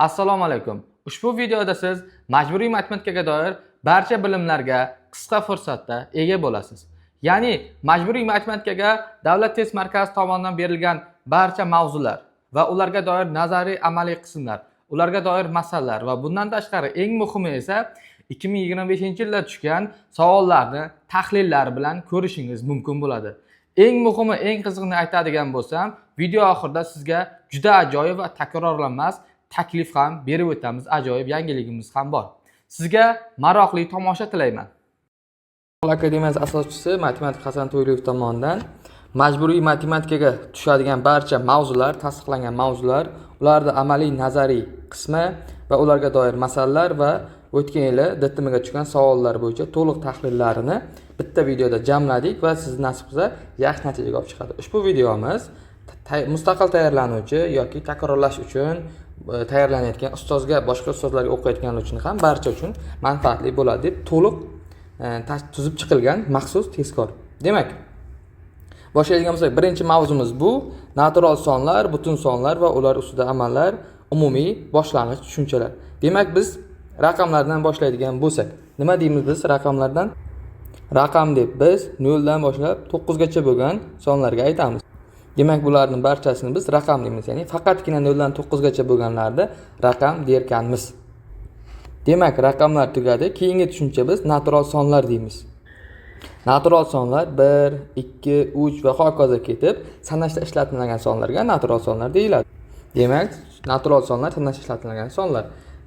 Assalomu alaykum. Ushbu videoda siz majburiy matematikaga doir barcha bilimlarga qisqa fursatda ega bo'lasiz. Ya'ni majburiy matematikaga Davlat test markazi tomonidan berilgan barcha mavzular va ularga doir nazariy amaliy qismlar, ularga doir masalalar va bundan tashqari eng muhimi esa 2025-yilda tushgan savollarni tahlillar bilan ko'rishingiz mumkin bo'ladi. Eng muhimi, eng qiziqini aytadigan bo'lsam, video oxirida sizga juda ajoyib va takrorlanmas taklif ham berib o'tamiz. Ajoyib yangiligimiz ham bor. Sizga maroqli tomosha tilayman. Akademiyasi asoschisi Matematik Hasan To'yliyev tomonidan majburiy matematikaga tushadigan barcha mavzular, tasdiqlangan mavzular, ularda amaliy nazariy qismi va ularga doir masalalar va o'tgan yili DTMga tushgan savollar bo'yicha to'liq tahlillarini bitta videoda jamladik va siz nasib qilsa yaxshi natijaga olib chiqadi. Ushbu videomiz mustaqil tayyorlanuvchi yoki takrorlash uchun tayyorlanayotgan ustozga, boshqa ustozlarga o'qiyotganlar uchun ham barcha uchun manfaatli bo'ladi deb to'liq tuzib chiqilgan maxsus tezkor. Demak, boshlaydigan bo'lsak, birinchi mavzumiz bu natural sonlar, butun sonlar va ular ustida amallar, umumiy boshlang'ich tushunchalar. Demak, biz raqamlardan boshlaydigan bo'lsak, nima deymiz biz raqamlardan? Raqam deb biz 0 dan boshlab 9 gacha bo'lgan sonlarga aytamiz. Demak, bularning barchasini biz raqam deymiz. Ya'ni faqatgina 0 dan 9 gacha bo'lganlarni raqam derkanmiz. Demak, raqamlar tugadi. Keyingi tushuncha biz natural sonlar deymiz. Natural sonlar 1, 2, 3 va hokazo ketib, sanashda ishlatilgan sonlarga natural sonlar deyiladi. Demak, natural sonlar sanashda ishlatilgan sonlar.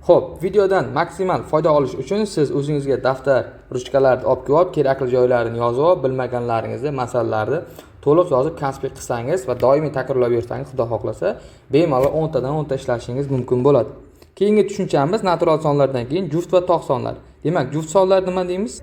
Xo'p, videodan maksimal foyda olish uchun siz o'zingizga daftar, ruchkalarni olib kelib, kerakli joylarini yozib, bilmaganlaringizni, masalalarni to'liq yozib konspekt qilsangiz va doimiy takrorlab yursangiz, xudo xohlasa, bemalol 10 tadan 10 ta ishlashingiz mumkin bo'ladi. Keyingi tushunchamiz natural sonlardan keyin juft va tog' sonlar. Demak, juft sonlar nima deymiz?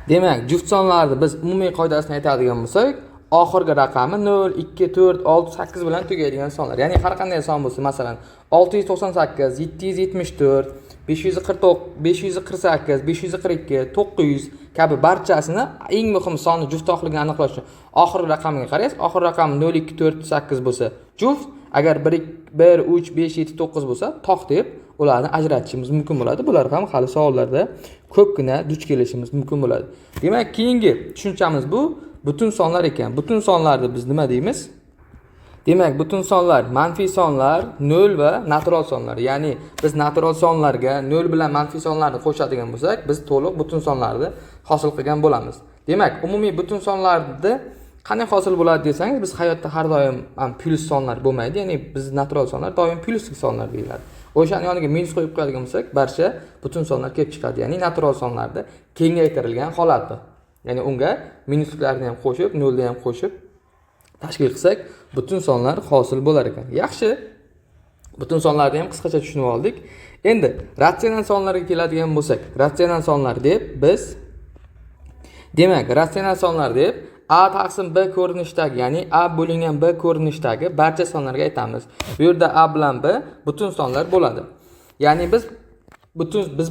Demak, juft sonlarni biz umumiy qoidasini aytadigan bo'lsak, oxirgi raqami 0, 2, 4, 6, 8 bilan tugaydigan sonlar. Ya'ni har qanday son bo'lsa, masalan, 698, 774, 549, 548, 542, 900 kabi barchasini eng muhim sonni juftliligini aniqlash uchun oxirgi raqamiga qaraysiz. Oxirgi raqam 0, 2, 4, 8 bo'lsa juft, agar 1, 3, 5, 7, 9 bo'lsa tog' deb ularni ajratishimiz mumkin bo'ladi. Bular ham hali savollarda ko'pgina duch kelishimiz mumkin bo'ladi. Demak, keyingi tushunchamiz bu butun sonlar ekan. Butun sonlarni biz nima deymiz? Demak, butun sonlar manfiy sonlar, 0 va natural sonlar. Ya'ni biz natural sonlarga 0 bilan manfiy sonlarni qo'shadigan bo'lsak, biz to'liq butun sonlarni hosil qilgan bo'lamiz. Demak, umumiy butun sonlarni qanday hosil bo'ladi desangiz, biz hayotda har doim ham plyus sonlar bo'lmaydi. Ya'ni biz natural sonlar doim plyusli sonlar deyiladi. O'shaning yoniga minus qo'yib qo'yadigan bo'lsak, barcha butun sonlar kelib chiqadi. Ya'ni natural sonlarda kengaytirilgan holati. Ya'ni unga minuslarni ham qo'shib, 0 ni ham qo'shib tashkil qilsak, butun sonlar hosil bo'lar ekan. Yaxshi. Butun sonlarni ham qisqacha tushunib oldik. Endi ratsional sonlarga keladigan bo'lsak, ratsional sonlar deb biz demak, ratsional sonlar deb a taqsim b ko'rinishdagi, ya'ni a bo'lingan b ko'rinishdagi barcha sonlarga aytamiz. Bu yerda a bilan b butun sonlar bo'ladi. Ya'ni biz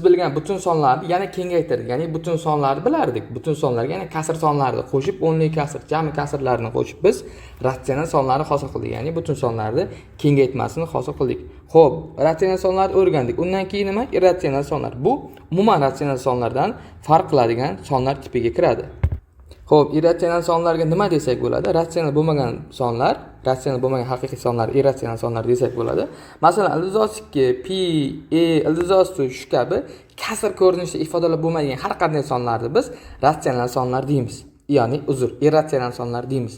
bilgan butun sonlarni yana kengaytirdik. Ya'ni butun sonlarni bilardik. Butun sonlarga yana kasr sonlarni qo'shib, o'nli kasr, jami kasrlarni qo'shib biz ratsional sonlarni hosil qildik. Ya'ni butun sonlarni kengaytmasini hosil qildik. Xo'p, ratsional sonlarni o'rgandik. Undan keyin nima? Irratsional sonlar. Bu umuman ratsional sonlardan farq qiladigan sonlar tipiga kiradi. Xo'p, irratsional sonlarga nima desak bo'ladi? Ratsional bo'lmagan sonlar, ratsional bo'lmagan haqiqiy sonlar, irratsional sonlar desak bo'ladi. Masalan, ildizosi 2, pi, e, ildizosi shu kabi kasr ko'rinishda ifodalar bo'lmaydigan har qanday sonlarni biz ratsional sonlar deymiz. Ya'ni irratsional sonlar deymiz.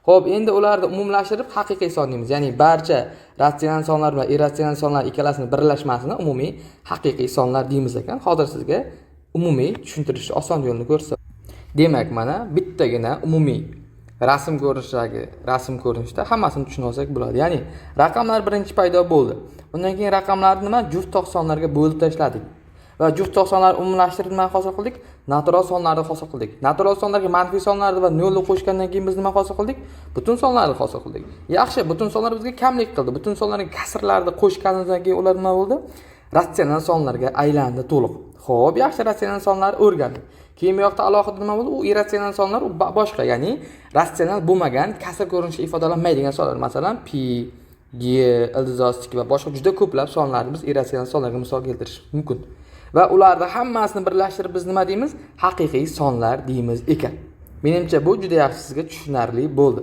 Xo'p, endi ularni umumlashtirib haqiqiy son deymiz. Ya'ni barcha ratsional sonlar va irratsional sonlar ikkalasini birlashmasini umumiy haqiqiy sonlar deymiz ekan. Hozir sizga umumiy tushuntirishni oson yo'lini ko'rsataman. Demak, mana bittagina umumiy rasm ko'rinishda hammasini tushunib olsak bo'ladi. Ya'ni raqamlar birinchi paydo bo'ldi. Undan keyin raqamlarni nima? Juft tog' sonlarga bo'lib tashladik. Va juft tog' sonlarni umumlashtirib nima hosil qildik? Natural sonlarni hosil qildik. Natural sonlarga manfiy sonlarni va 0 ni qo'shgandan keyin biz nima hosil qildik? Butun sonlarni hosil qildik. Yaxshi, butun sonlar bizga kamlik qildi. Butun sonlarga kasrlarni qo'shganimizdan keyin ular nima bo'ldi? Ratsional sonlarga aylandi to'liq. Xo'p, yaxshi, ratsional sonlarni o'rgandik. Keyin bu yoqda alohida nima bo'ldi? U irratsional sonlar boshqa, ya'ni ratsional bo'lmagan, kasr ko'rinishda ifodalanmaydigan sonlar, masalan, pi, G, ildizostik va boshqa juda ko'plab sonlarni biz irratsional sonlarga misol keltirish mumkin. Va ularni hammasini birlashtirib biz nima deymiz? Haqiqiy sonlar deymiz ekan. Menimcha bu juda yaxshi sizga tushunarli bo'ldi.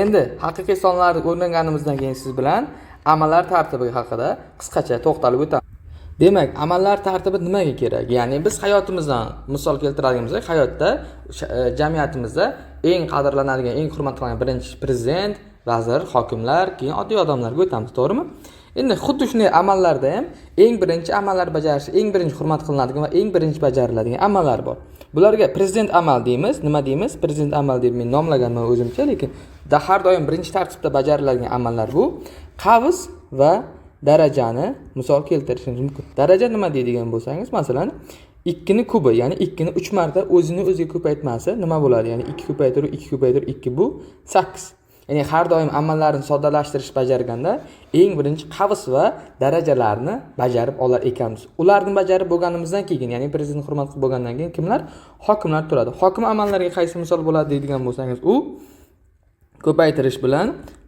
Endi haqiqiy sonlarni o'rganganimizdan keyin siz bilan amallar tartibi haqida qisqacha to'xtalib o'tamiz. Demak, amallar tartibi nimaga kerak? Ya'ni biz hayotimizdan misol keltiradigan bo'lsak, hayotda jamiyatimizda eng qadrlanadigan, eng hurmat qilinadigan birinchi prezident, vazir, hokimlar, keyin oddiy odamlarga o'tamiz, to'g'rimi? Endi xuddi shunday amallarda ham eng birinchi amallar bajarish, eng birinchi hurmat qilinadigan va eng birinchi bajariladigan amallar bor. Bularga prezident amal deymiz. Nima deymiz? Prezident amal deb men nomlaganman o'zimcha, lekin har doim birinchi tartibda bajariladigan amallar bu qavs va darajani misol keltirishimiz mumkin. Daraja nima deydigan bo'lsangiz, masalan, 2 ni kubi, ya'ni 2 ni 3 marta o'zini o'ziga ko'paytmasi nima bo'ladi? Ya'ni 2 ko'paytirib 2 ko'paytirib 2 bu 8. Ya'ni har doim amallarni soddalashtirish bajarganda eng birinchi qavs va darajalarni bajarib olar ekanmiz. Ularni bajarib bo'lganimizdan keyin, ya'ni prezident hurmat qilib bo'lgandan keyin kimlar? Hokimlar turadi. Hokim amallarga qaysi misol bo'ladi deydigan bo'lsangiz, u ko'paytirish bilan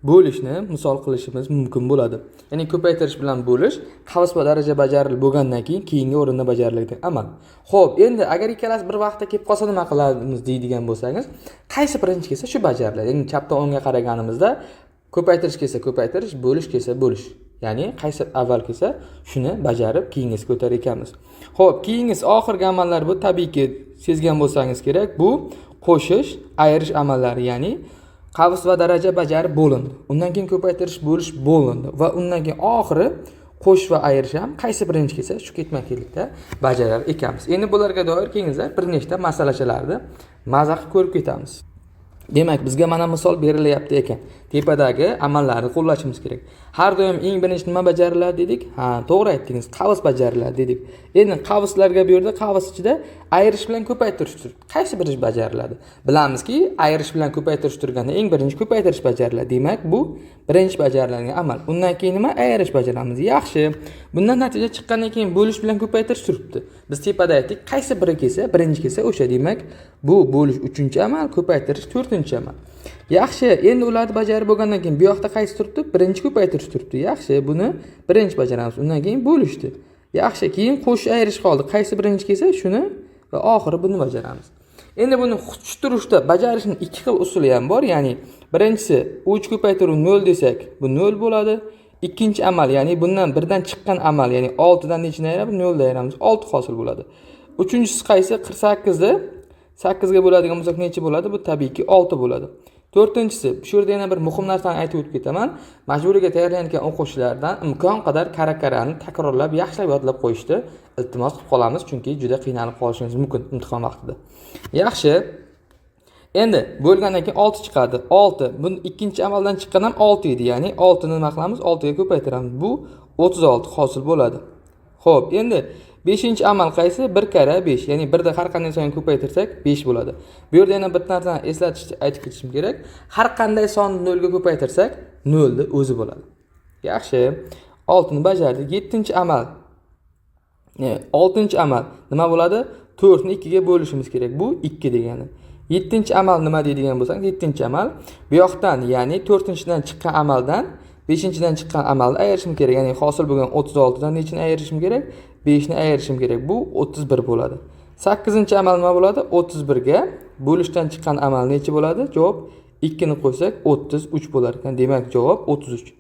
bo'lishni misol qilishimiz mumkin bo'ladi. Ya'ni ko'paytirish bilan bo'lish qavs va daraja bajarilib bo'lgandan keyin keyingi o'rinda bajariladigan amal. Xo'p, endi agar ikkalasi bir vaqtda kelib qolsa nima qilamiz deydigan bo'lsangiz, qaysi birinchi kelsa shu bajariladi. Ya'ni chapdan o'ngga qaraganimizda ko'paytirish kelsa ko'paytirish, bo'lish kelsa bo'lish. Ya'ni qaysi avval kelsa shuni bajarib keyingisiga o'tar ekanmiz. Xo'p, keyingisi oxirgi amallar bu tabiiyki sezgan bo'lsangiz kerak, bu qo'shish, ayirish amallari, ya'ni qavs va daraja bajarib bo'lindi. Undan keyin ko'paytirish, bo'lish bo'lindi va undan keyin oxiri qo'shish va ayirish ham qaysi birinchi kelsa shu ketma-ketlikda bajarar ekanmiz. Endi bularga doir keyingizlar bir nechta masalachalarni maza qilib ko'rib ketamiz. Demak, bizga mana misol berilyapti ekan. Tepadagi amallarni qo'llashimiz kerak. Har doim eng birinchi nima bajariladi dedik? Ha, to'g'ri aytdingiz, qavs bajariladi dedik. Endi qavslarga bu yerda qavs ichida ayirish bilan ko'paytirish turibdi. Qaysi birinchi bajariladi? Bilamizki, ayirish bilan ko'paytirish turganda eng birinchi ko'paytirish bajariladi. Demak, bu birinchi bajariladigan amal. Undan keyin nima? Ayirish bajaramiz. Yaxshi. Bundan natija chiqqandan keyin bo'lish bilan ko'paytirish turibdi. Biz tepada aytdik, qaysi biri kelsa, birinchi kelsa o'sha. Demak, bu bo'lish 3-amal, ko'paytirish 4-amal. Yaxshi, endi ularni bajarib bo'lgandan keyin bu yoqda qaysi turibdi? Birinchi ko'paytirish turibdi. Yaxshi, buni birinchi bajaramiz. Undan keyin bo'lishdi. Yaxshi, keyin qo'shish ayirish qoldi. Qaysi birinchi kelsa shuni va oxiri buni bajaramiz. Endi buni xushturishda bajarishning ikki xil usuli ham bor. Ya'ni birinchisi 3 ko'paytiruv 0 desak, bu 0 bo'ladi. Ikkinchi amal, ya'ni bundan birdan chiqqan amal, ya'ni 6 dan nechini ayiramiz? 0 da ayiramiz. 6 hosil bo'ladi. Uchinchisi qaysi? 48 ni 8 ga bo'ladigan bo'lsak necha bo'ladi? Bu tabiiyki 6 bo'ladi. To'rtinchisi, shu yerda yana bir muhim narsani aytib o'tib ketaman. Majburiga tayyorlanayotgan o'quvchilardan imkon qadar karakarani takrorlab, yaxshilab yodlab qo'yishni iltimos qilib qolamiz, chunki juda qiynalib qolishingiz mumkin imtihon vaqtida. Yaxshi. Endi bo'lgandan keyin 6 chiqadi. 6. Bu ikkinchi amaldan chiqqan ham 6 edi. Ya'ni 6 ni nima qilamiz? 6 ga ko'paytiramiz. Bu 36 hosil bo'ladi. Xo'p, endi 5-amal qaysi? 1 kara 5. Ya'ni 1 da har qanday sonni ko'paytirsak 5 bo'ladi. Bu yerda yana bir narsani aytib ketishim kerak. Har qanday sonni 0 ga ko'paytirsak 0 ni o'zi bo'ladi. Yaxshi. 6 ni bajardik. 7-amal. 6-amal nima bo'ladi? 4 ni 2 ga bo'lishimiz kerak. Bu 2 degani. 7-amal nima deydigan bo'lsangiz, 7-amal bu yoqdan, ya'ni 4-dan chiqqan amaldan 5-dan chiqqan amalni ayirishim kerak. Ya'ni hosil bo'lgan 36 dan nechini ayirishim kerak? 5 ni ayirishim kerak. Bu 31 bo'ladi. 8-amal nima bo'ladi? 31 ga bo'lishdan chiqqan amal necha bo'ladi? Javob 2 ni qo'ysak 33 bo'lar ekan. Demak, javob 33.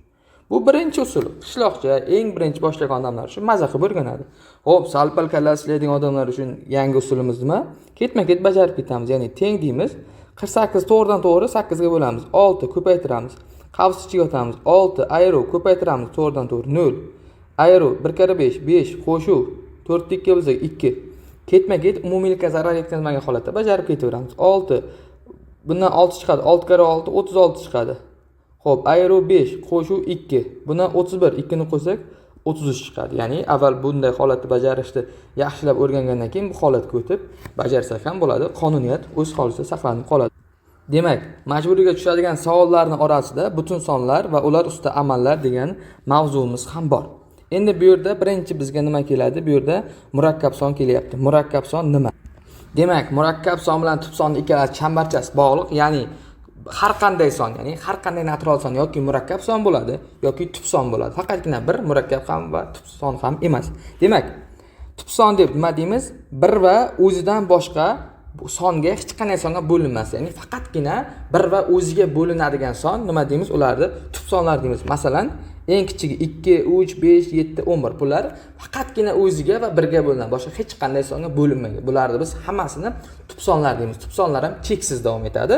Bu birinchi usul. Qishloqcha eng birinchi boshlagan odamlar uchun maza qilib o'rganadi. Xo'p, salpal kallasi ishlaydigan odamlar uchun yangi usulimiz nima? Ketma-ket bajarib ketamiz. Ya'ni teng deymiz. 48 to'g'ridan to'g'ri 8 ga bo'lamiz. 6 ko'paytiramiz. Qavs ichiga o'tamiz. 6 ayruv ko'paytiramiz to'g'ridan to'g'ri 0. Ayruv 1 kara 5 5 qo'shuv 4 2 ga bo'lsak 2. Ketma-ket umumiylikka zarar yetkazmagan holatda bajarib ketaveramiz. 6 bundan 6 chiqadi. 6 kara 6 36 chiqadi. Xo'p, ayruv 5 qo'shuv 2. Bundan 31 2 ni qo'ysak 33 chiqadi. Ya'ni avval bunday holatni bajarishni yaxshilab o'rgangandan keyin bu holatga o'tib bajarsak ham bo'ladi. Qonuniyat o'z holicha saqlanib qoladi. Demak, majburiga tushadigan savollarning orasida butun sonlar va ular ustida amallar degan mavzuimiz ham bor. Endi bu yerda birinchi bizga nima keladi? Bu yerda murakkab son kelyapti. Murakkab son nima? Demak, murakkab son bilan tub sonning ikkalasi chambarchas bog'liq, ya'ni har qanday son, ya'ni har qanday natural son yoki murakkab son bo'ladi yoki tub son bo'ladi. Faqatgina bir murakkab ham va tub son ham emas. Demak, tub son deb nima deymiz? Bir va o'zidan boshqa songa hech qanday songa bo'linmas. Ya'ni faqatgina bir va o'ziga bo'linadigan son nima deymiz? Ularni tub sonlar deymiz. Masalan, eng kichigi 2, 3, 5, 7, 11 bular faqatgina o'ziga va birga bo'linadi. Boshqa hech qanday songa bo'linmagan. Bularni biz hammasini tub sonlar deymiz. Tub sonlar ham cheksiz davom etadi.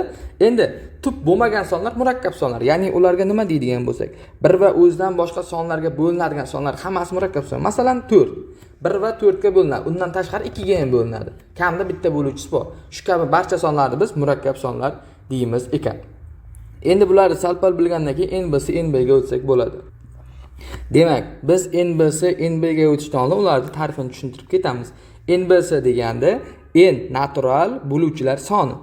Endi tub bo'lmagan sonlar murakkab sonlar. Ya'ni ularga nima deydigan bo'lsak, bir va o'zidan boshqa sonlarga bo'linadigan sonlar hammasi murakkab son. Masalan, 4. 1 va 4 ga bo'linadi. Undan tashqari 2 ga ham bo'linadi. Kamida bitta bo'luvchisi bor. Shu kabi barcha sonlarni biz murakkab sonlar deymiz ekan. Endi bularni sal-pal bilgandan keyin NBC, NB ga o'tsak bo'ladi. Demak, biz NBC, NB ga o'tishdan oldin ularning ta'rifini tushuntirib ketamiz. NBC deganda N natural bo'luvchilar soni.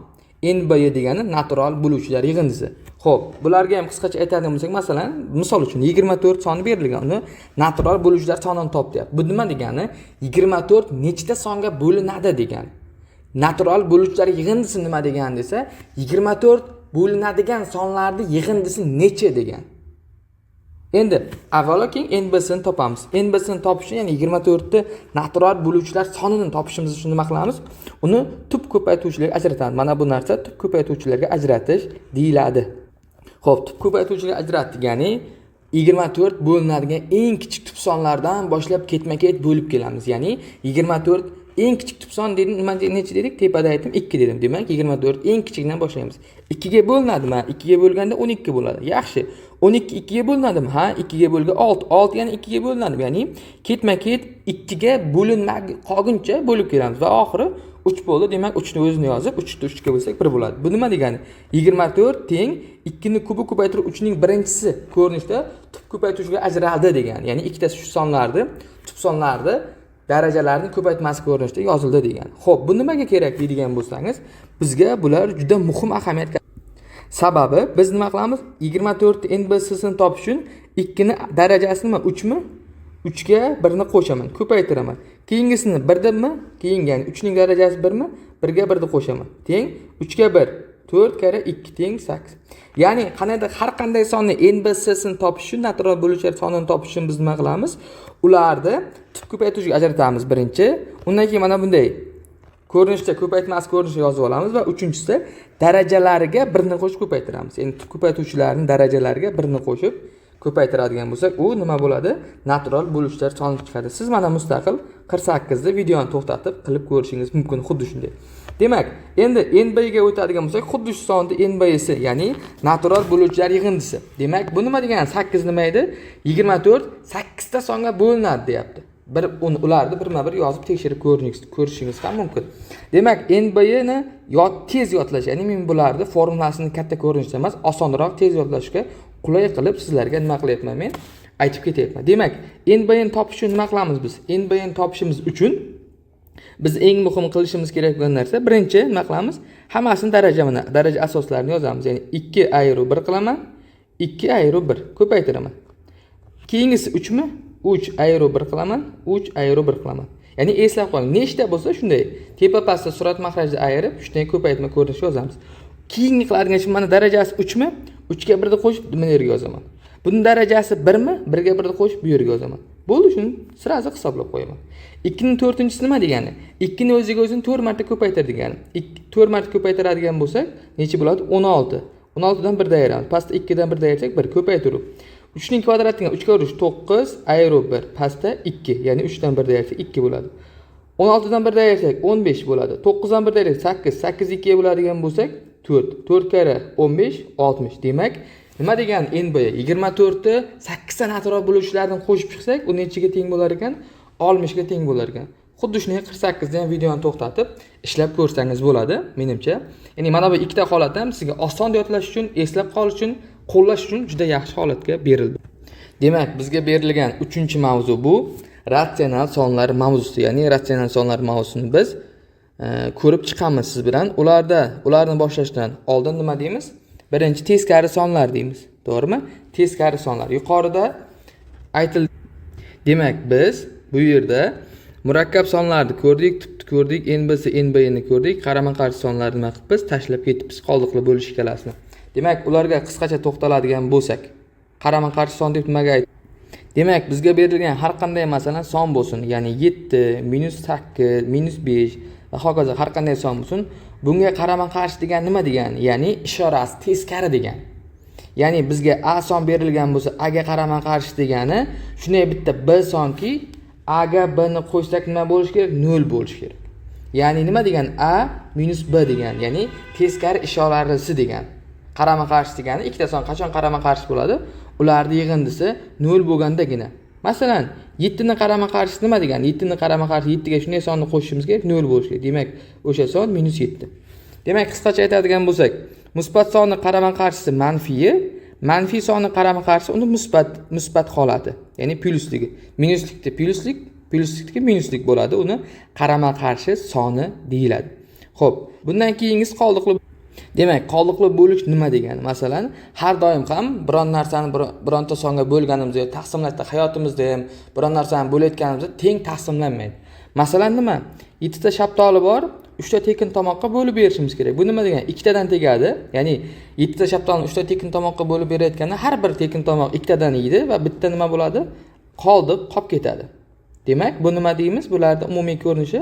NB degani natural bo'luvchilar yig'indisi. Xo'p, bularga ham qisqacha aytadigan bo'lsak, masalan, misol uchun 24 soni berilgan. Uni natural bo'luvchilar sonini top deyapti. Bu nima degani? 24 nechta songa bo'linadi degani. Natural bo'luvchilar yig'indisi nima degani desa, 24 bo'linadigan sonlarning yig'indisi necha degan. Endi avvalo keyin NBC ni topamiz. NBC ni topish uchun, ya'ni 24 ta natural bo'luvchilar sonini topishimiz uchun nima qilamiz? Uni tub ko'paytuvchilarga ajratamiz. Mana bu narsa tub ko'paytuvchilarga ajratish deyiladi. Xo'p, tub ko'paytuvchilarga ajratdik, ya'ni 24 bo'linadigan eng kichik tub sonlardan boshlab ketma-ket bo'lib kelamiz. Ya'ni 24 eng kichik tub son dedim, nima necha dedik? Tepada aytdim 2 dedim. Demak, 24 eng kichikdan boshlaymiz. 2 ga bo'linadimi? 2 ga bo'lganda 12 bo'ladi. Yaxshi. 12 2 ga bo'linadimi? Ha, 2 ga bo'lgan 6. 6 yana 2 ga bo'linadi. Ya'ni ketma-ket 2 ga bo'linmay qolguncha bo'lib kelamiz va oxiri 3 bo'ldi. Demak, 3 ni o'zini yozib, 3 ni 3 ga bo'lsak 1 bo'ladi. Bu nima degani? 24 teng 2 ni kubi ko'paytirib 3 ning birinchisi ko'rinishda tub ko'paytuvchiga ajraldi degan. Ya'ni ikkitasi shu sonlarni, tub sonlarni darajalarini ko'paytmasi ko'rinishda yozildi degan. Xo'p, bu nimaga kerak deydigan bo'lsangiz, bizga bular juda muhim ahamiyatga. Sababi biz nima qilamiz? 24 NBC ni topish uchun 2 ni darajasi nima? 3 mi? 3 ga 1 ni qo'shaman, ko'paytiraman. Keyingisini 1 debmi? Keyin ya'ni 3 ning darajasi 1 mi? 1 ga 1 ni qo'shaman. Teng 3 ga 1. 4 kare 2 teng 8. Ya'ni qanday har qanday sonni NBC ni topish uchun, natural bo'luvchilar sonini topish uchun biz nima qilamiz? Ularni tub ko'paytuvchiga ajratamiz birinchi. Undan keyin mana bunday ko'rinishda ko'paytmas ko'rinishda yozib olamiz va uchinchisi darajalariga 1 ni qo'shib ko'paytiramiz. Ya'ni tub ko'paytuvchilarning darajalariga 1 ni qo'shib ko'paytiradigan bo'lsak, u nima bo'ladi? Natural bo'luvchilar soni chiqadi. Siz mana mustaqil 48 da videoni to'xtatib qilib ko'rishingiz mumkin, xuddi shunday. Demak, endi NB ga o'tadigan bo'lsak, xuddi shu sonni NB'si, ya'ni natural bo'luvchilar yig'indisi. Demak, bu nima degani? 8 nima edi? 24 8 ta songa bo'linadi, deyapti. Ularni birma-bir yozib tekshirib ko'rishingiz ham mumkin. Demak, NB ni tez yodlash, ya'ni men bularni formulasini katta ko'rinishda emas, osonroq tez yodlashga qulay qilib sizlarga nima qilyapman men? Aytib ketyapman. Demak, NB ni topish uchun nima qilamiz biz? NB ni topishimiz uchun biz eng muhim qilishimiz kerak bo'lgan narsa, birinchi nima qilamiz? Hammasini daraja asoslarini yozamiz. Ya'ni 2 ayru 1 qilaman, 2 ayru 1 ko'paytiraman. Keyingisi 3 mi? 3 ayru 1 qilaman, 3 ayru 1 qilaman. Ya'ni eslab qoling, nechta bo'lsa shunday tepa pastda surat mahrajida ayirib, shunday ko'paytma ko'rinish yozamiz. Keyingi qiladigan ishim mana darajasi 3 mi? 3 ga 1 ni qo'shib bu yerga yozaman. Buning darajasi 1 mi? 1 ga 1 ni qo'shib bu yerga yozaman. Bo'ldi, shuni sirasi hisoblab qo'yaman. 2 ning 4-inchisi nima degani? 2 ni o'ziga o'zini 4 marta ko'paytir degani. 4 marta ko'paytiradigan bo'lsak, necha bo'ladi? 16. 16 dan 1 ayiramiz. Pastda 2 dan 1 ayirsak 1 ko'paytiruv. 3 ning kvadratiga 3 ga urish 9 ayru 1. Pastda 2, ya'ni 3 dan 1 ayirsak 2 bo'ladi. 16 dan 1 ayirsak 15 bo'ladi. 9 dan 1 ayirsak 8, 8 2 ga bo'ladigan bo'lsak 4. 4 kare 15, 60. Demak, nima degani? NB 24 ni 8 ta natural bo'luvchilardan qo'shib chiqsak, u nechiga teng bo'lar ekan? 60 ga teng bo'lar ekan. Xuddi shunday 48 da ham videoni to'xtatib ishlab ko'rsangiz bo'ladi, menimcha. Ya'ni mana bu ikkita holat ham sizga oson yodlash uchun, eslab qolish uchun, qo'llash uchun juda yaxshi holatga berildi. Demak, bizga berilgan 3-mavzu bu ratsional sonlar mavzusi. Ya'ni ratsional sonlar mavzusini biz ko'rib chiqamiz siz bilan. Ularni boshlashdan oldin nima deymiz? Birinchi teskari sonlar deymiz. To'g'rimi? Teskari sonlar. Yuqorida aytildi. Demak, biz bu yerda murakkab sonlarni ko'rdik, tubni ko'rdik, NBC, NB ni ko'rdik. Qarama-qarshi sonlarni nima qilib biz tashlab ketibmiz qoldiqli bo'lish ikkalasini. Demak, ularga qisqacha to'xtaladigan bo'lsak, qarama-qarshi son deb nimaga aytdik? Demak, bizga berilgan har qanday masalan son bo'lsin, ya'ni 7, -8, -5 va hokazo har qanday son bo'lsin, bunga qarama-qarshi degan nima degani? Ya'ni ishorasi teskari degani. Ya'ni bizga A son berilgan bo'lsa, A ga qarama-qarshi degani shunday bitta B sonki, A ga B ni qo'shsak nima bo'lishi kerak? 0 bo'lishi kerak. Ya'ni nima degan? A minus B degan, ya'ni teskari ishorasi degan. Qarama-qarshi degani ikkita son qachon qarama-qarshi bo'ladi? Ularning yig'indisi 0 bo'lgandagina. Masalan, 7 ni qarama-qarshisi nima degan? 7 ni qarama-qarshi 7 ga shunday sonni qo'shishimiz kerak, 0 bo'lishi kerak. Demak, o'sha son -7. Demak, qisqacha aytadigan bo'lsak, musbat sonni qarama-qarshisi manfiy, manfiy sonni qarama-qarshisi uni musbat holati, ya'ni plyusligi. Minuslikda plyuslik, plyuslikda minuslik bo'ladi. Uni qarama-qarshi soni deyiladi. Xo'p, bundan keyingisi qoldiqli. Demak, qoldiqli bo'lish nima degani? Masalan, har doim ham biron narsani bironta songa bo'lganimizda, taqsimlashda hayotimizda ham biron narsani bo'layotganimizda teng taqsimlanmaydi. Masalan, nima? 7 ta shaftoli bor, 3 ta tekin tomoqqa bo'lib berishimiz kerak. Bu nima degani? 2 tadan tegadi. Ya'ni 7 ta shaftolini 3 ta tekin tomoqqa bo'lib berayotganda har bir tekin tomoq 2 tadan yeydi va bitta nima bo'ladi? Qoldiq qolib ketadi. Demak, bu nima deymiz? Bularning umumiy ko'rinishi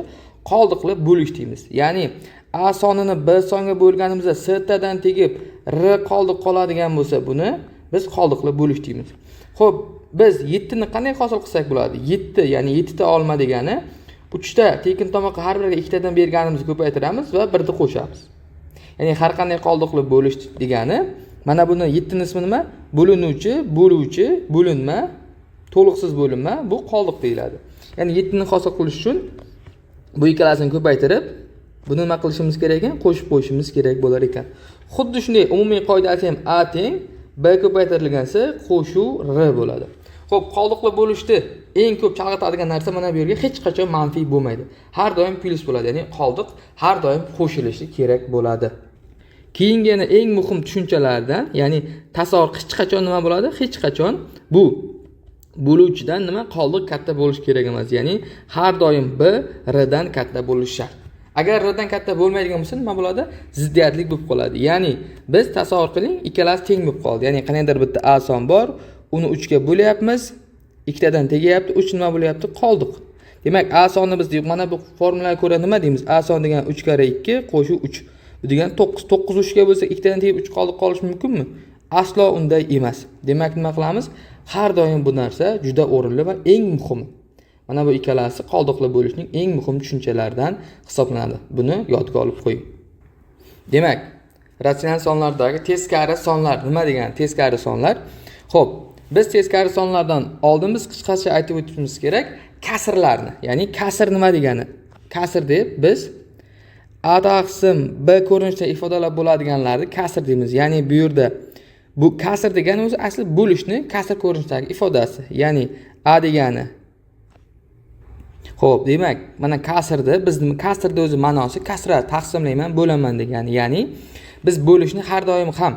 qoldiqli bo'lish deymiz. Ya'ni A sonini B songa bo'lganimizda S tadan tegib R qoldiq qoladigan bo'lsa, buni biz qoldiqli bo'lish deymiz. Xo'p, biz 7 ni qanday hosil qilsak bo'ladi? 7, ya'ni 7 ta olma degani 3 ta tekin tomoqqa har biriga 2 tadan berganimizni ko'paytiramiz va 1 ni qo'shamiz. Ya'ni har qanday qoldiqli bo'lish degani, mana buni 7 ni ismi nima? Bo'linuvchi, bo'luvchi, bo'linma, to'liqsiz bo'linma, bu qoldiq deyiladi. Ya'ni 7 ni hosil qilish uchun bu ikkalasini ko'paytirib, buni nima qilishimiz kerak ekan? Qo'shib qo'yishimiz kerak bo'lar ekan. Xuddi shunday umumiy qoidasi ham A teng B ko'paytirilgansa qo'shuv R bo'ladi. Xo'p, qoldiqli bo'lishni eng ko'p chalg'itadigan narsa mana bu yerga hech qachon manfiy bo'lmaydi. Har doim plyus bo'ladi. Ya'ni qoldiq har doim qo'shilishi kerak bo'ladi. Keyingi yana eng muhim tushunchalardan, ya'ni tasavvur hech qachon nima bo'ladi? Hech qachon bu bo'luvchidan nima qoldiq katta bo'lish kerak emas. Ya'ni har doim B R dan katta bo'lishi shart. Agar R dan katta bo'lmaydigan bo'lsa nima bo'ladi? Ziddiyatlik bo'lib qoladi. Ya'ni biz tasavvur qiling, ikkalasi teng bo'lib qoldi. Ya'ni qanaydir bitta A son bor, uni 3 ga bo'lyapmiz, ikkitadan tegayapti, 3 nima bo'lyapti? Qoldiq. Demak, A sonni biz mana bu formulaga ko'ra nima deymiz? A son degan 3 × 2 qo'shuv 3. Bu degan 9. 9 3 ga bo'lsa, ikkitadan tegib 3 qoldiq qolish mumkinmi? Aslo unday emas. Demak, nima qilamiz? Har doim bu narsa juda o'rinli va eng muhimi. Mana bu ikkalasi qoldiqli bo'lishning eng muhim tushunchalaridan hisoblanadi. Buni yodga olib qo'ying. Demak, ratsional sonlardagi teskari sonlar nima degani? Teskari sonlar. Xo'p, biz teskari sonlardan oldin biz qisqacha aytib o'tishimiz kerak kasrlarni. Ya'ni kasr nima degani? Kasr deb biz A taqsim B ko'rinishda ifodalab bo'ladiganlarni kasr deymiz. Ya'ni bu yerda bu kasr degani o'zi asli bo'lishni kasr ko'rinishidagi ifodasi. Ya'ni A degani. Xo'p, demak, mana kasrda biz nima? Kasrda o'zi ma'nosi kasra taqsimlayman, bo'laman degani. Ya'ni biz bo'lishni har doim ham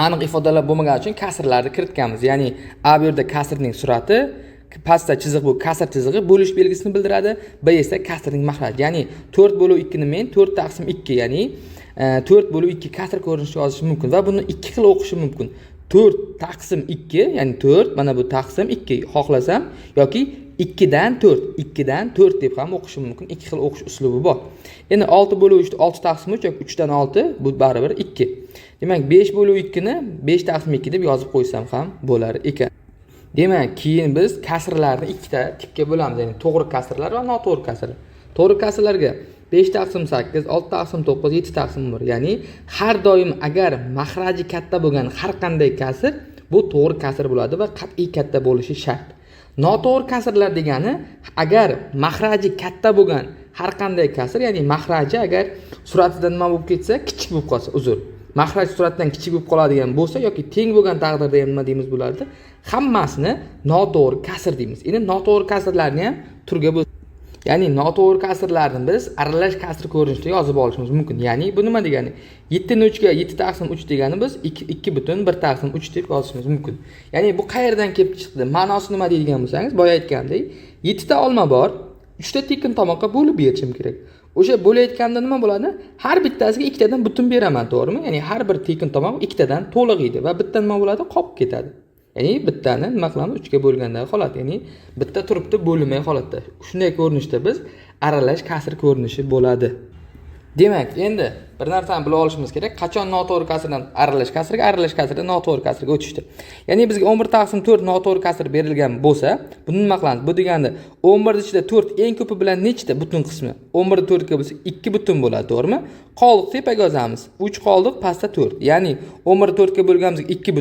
aniq ifodalab bo'lmagani uchun kasrlarni kiritganmiz. Ya'ni A bu yerda kasrning surati, pastda chiziq bu kasr chizig'i bo'lish belgisini bildiradi. B esa kasrning maxraji. Ya'ni 4/2 ni men 4 taqsim 2, ya'ni 4/2 kasr ko'rinishida yozishim mumkin va buni ikki xil o'qishim mumkin. 4 taqsim 2, ya'ni 4, mana bu taqsim 2 xohlasam yoki 2 dan 4, 2 dan 4 deb ham o'qishim mumkin. Ikki xil o'qish uslubi bor. Endi 6/3 6 taqsim 3 yoki 3 dan 6 bu baribir 2. Demak, 5/2 ni 5 taqsim 2 deb yozib qo'ysam ham bo'lar ekan. Demak, keyin biz kasrlarni ikkita tipga bo'lamiz, ya'ni to'g'ri kasrlar va noto'g'ri kasrlar. To'g'ri kasrlarga 5 taqsim 8, 6 taqsim 9, 7 taqsim 1. Ya'ni har doim agar maxraji katta bo'lgan har qanday kasr bu to'g'ri kasr bo'ladi va qat'iy katta bo'lishi shart. Noto'g'ri kasrlar degani agar maxraji katta bo'lgan har qanday kasr, ya'ni maxraji agar suratidan nima bo'lib ketsa, kichik bo'lib qolsa, uzr. Maxraj suratidan kichik bo'lib qoladigan bo'lsa yoki teng bo'lgan taqdirda ham nima deymiz bularni? Hammasini noto'g'ri kasr deymiz. Endi noto'g'ri kasrlarni ham turga bo'l. Ya'ni noto'g'ri kasrlarni biz aralash kasr ko'rinishida yozib olishimiz mumkin. Ya'ni bu nima degani? 7 ni 3 ga 7 taqsim 3 degani biz 2/1 taqsim 3 deb yozishimiz mumkin. Ya'ni bu qayerdan kelib chiqdi? Ma'nosi nima deydigan bo'lsangiz, boya aytgandek, 7 ta olma bor, 3 ta tekin tomoqqa bo'lib berishim kerak. O'sha bo'layotganda nima bo'ladi? Har bittasiga ikkitadan butun beraman, to'g'rimi? Ya'ni har bir tekin tomoq ikkitadan to'liq yeydi va bitta nima bo'ladi? Qolib ketadi. Ya'ni bittani nima qilamiz? 3 ga bo'lgandagi holat. Ya'ni bitta turibdi, bo'linmay holatda. Shunday ko'rinishda biz aralash kasr ko'rinishi bo'ladi. Demak, endi bir narsani bilib olishimiz kerak. Qachon noto'g'ri kasrdan aralash kasrdan noto'g'ri kasrga o'tishdi. Ya'ni bizga 11/4 noto'g'ri kasr berilgan bo'lsa, buni nima qilamiz? Bu deganda 11 ichida 4 eng ko'pi bilan nechta butun qismi? 11 4 ga bo'lsa 2 butun bo'ladi, to'g'rimi? Qoldiq tepaga yozamiz. 3 qoldiq, pastda 4. Ya'ni 11 4 ga bo'lganimizga 2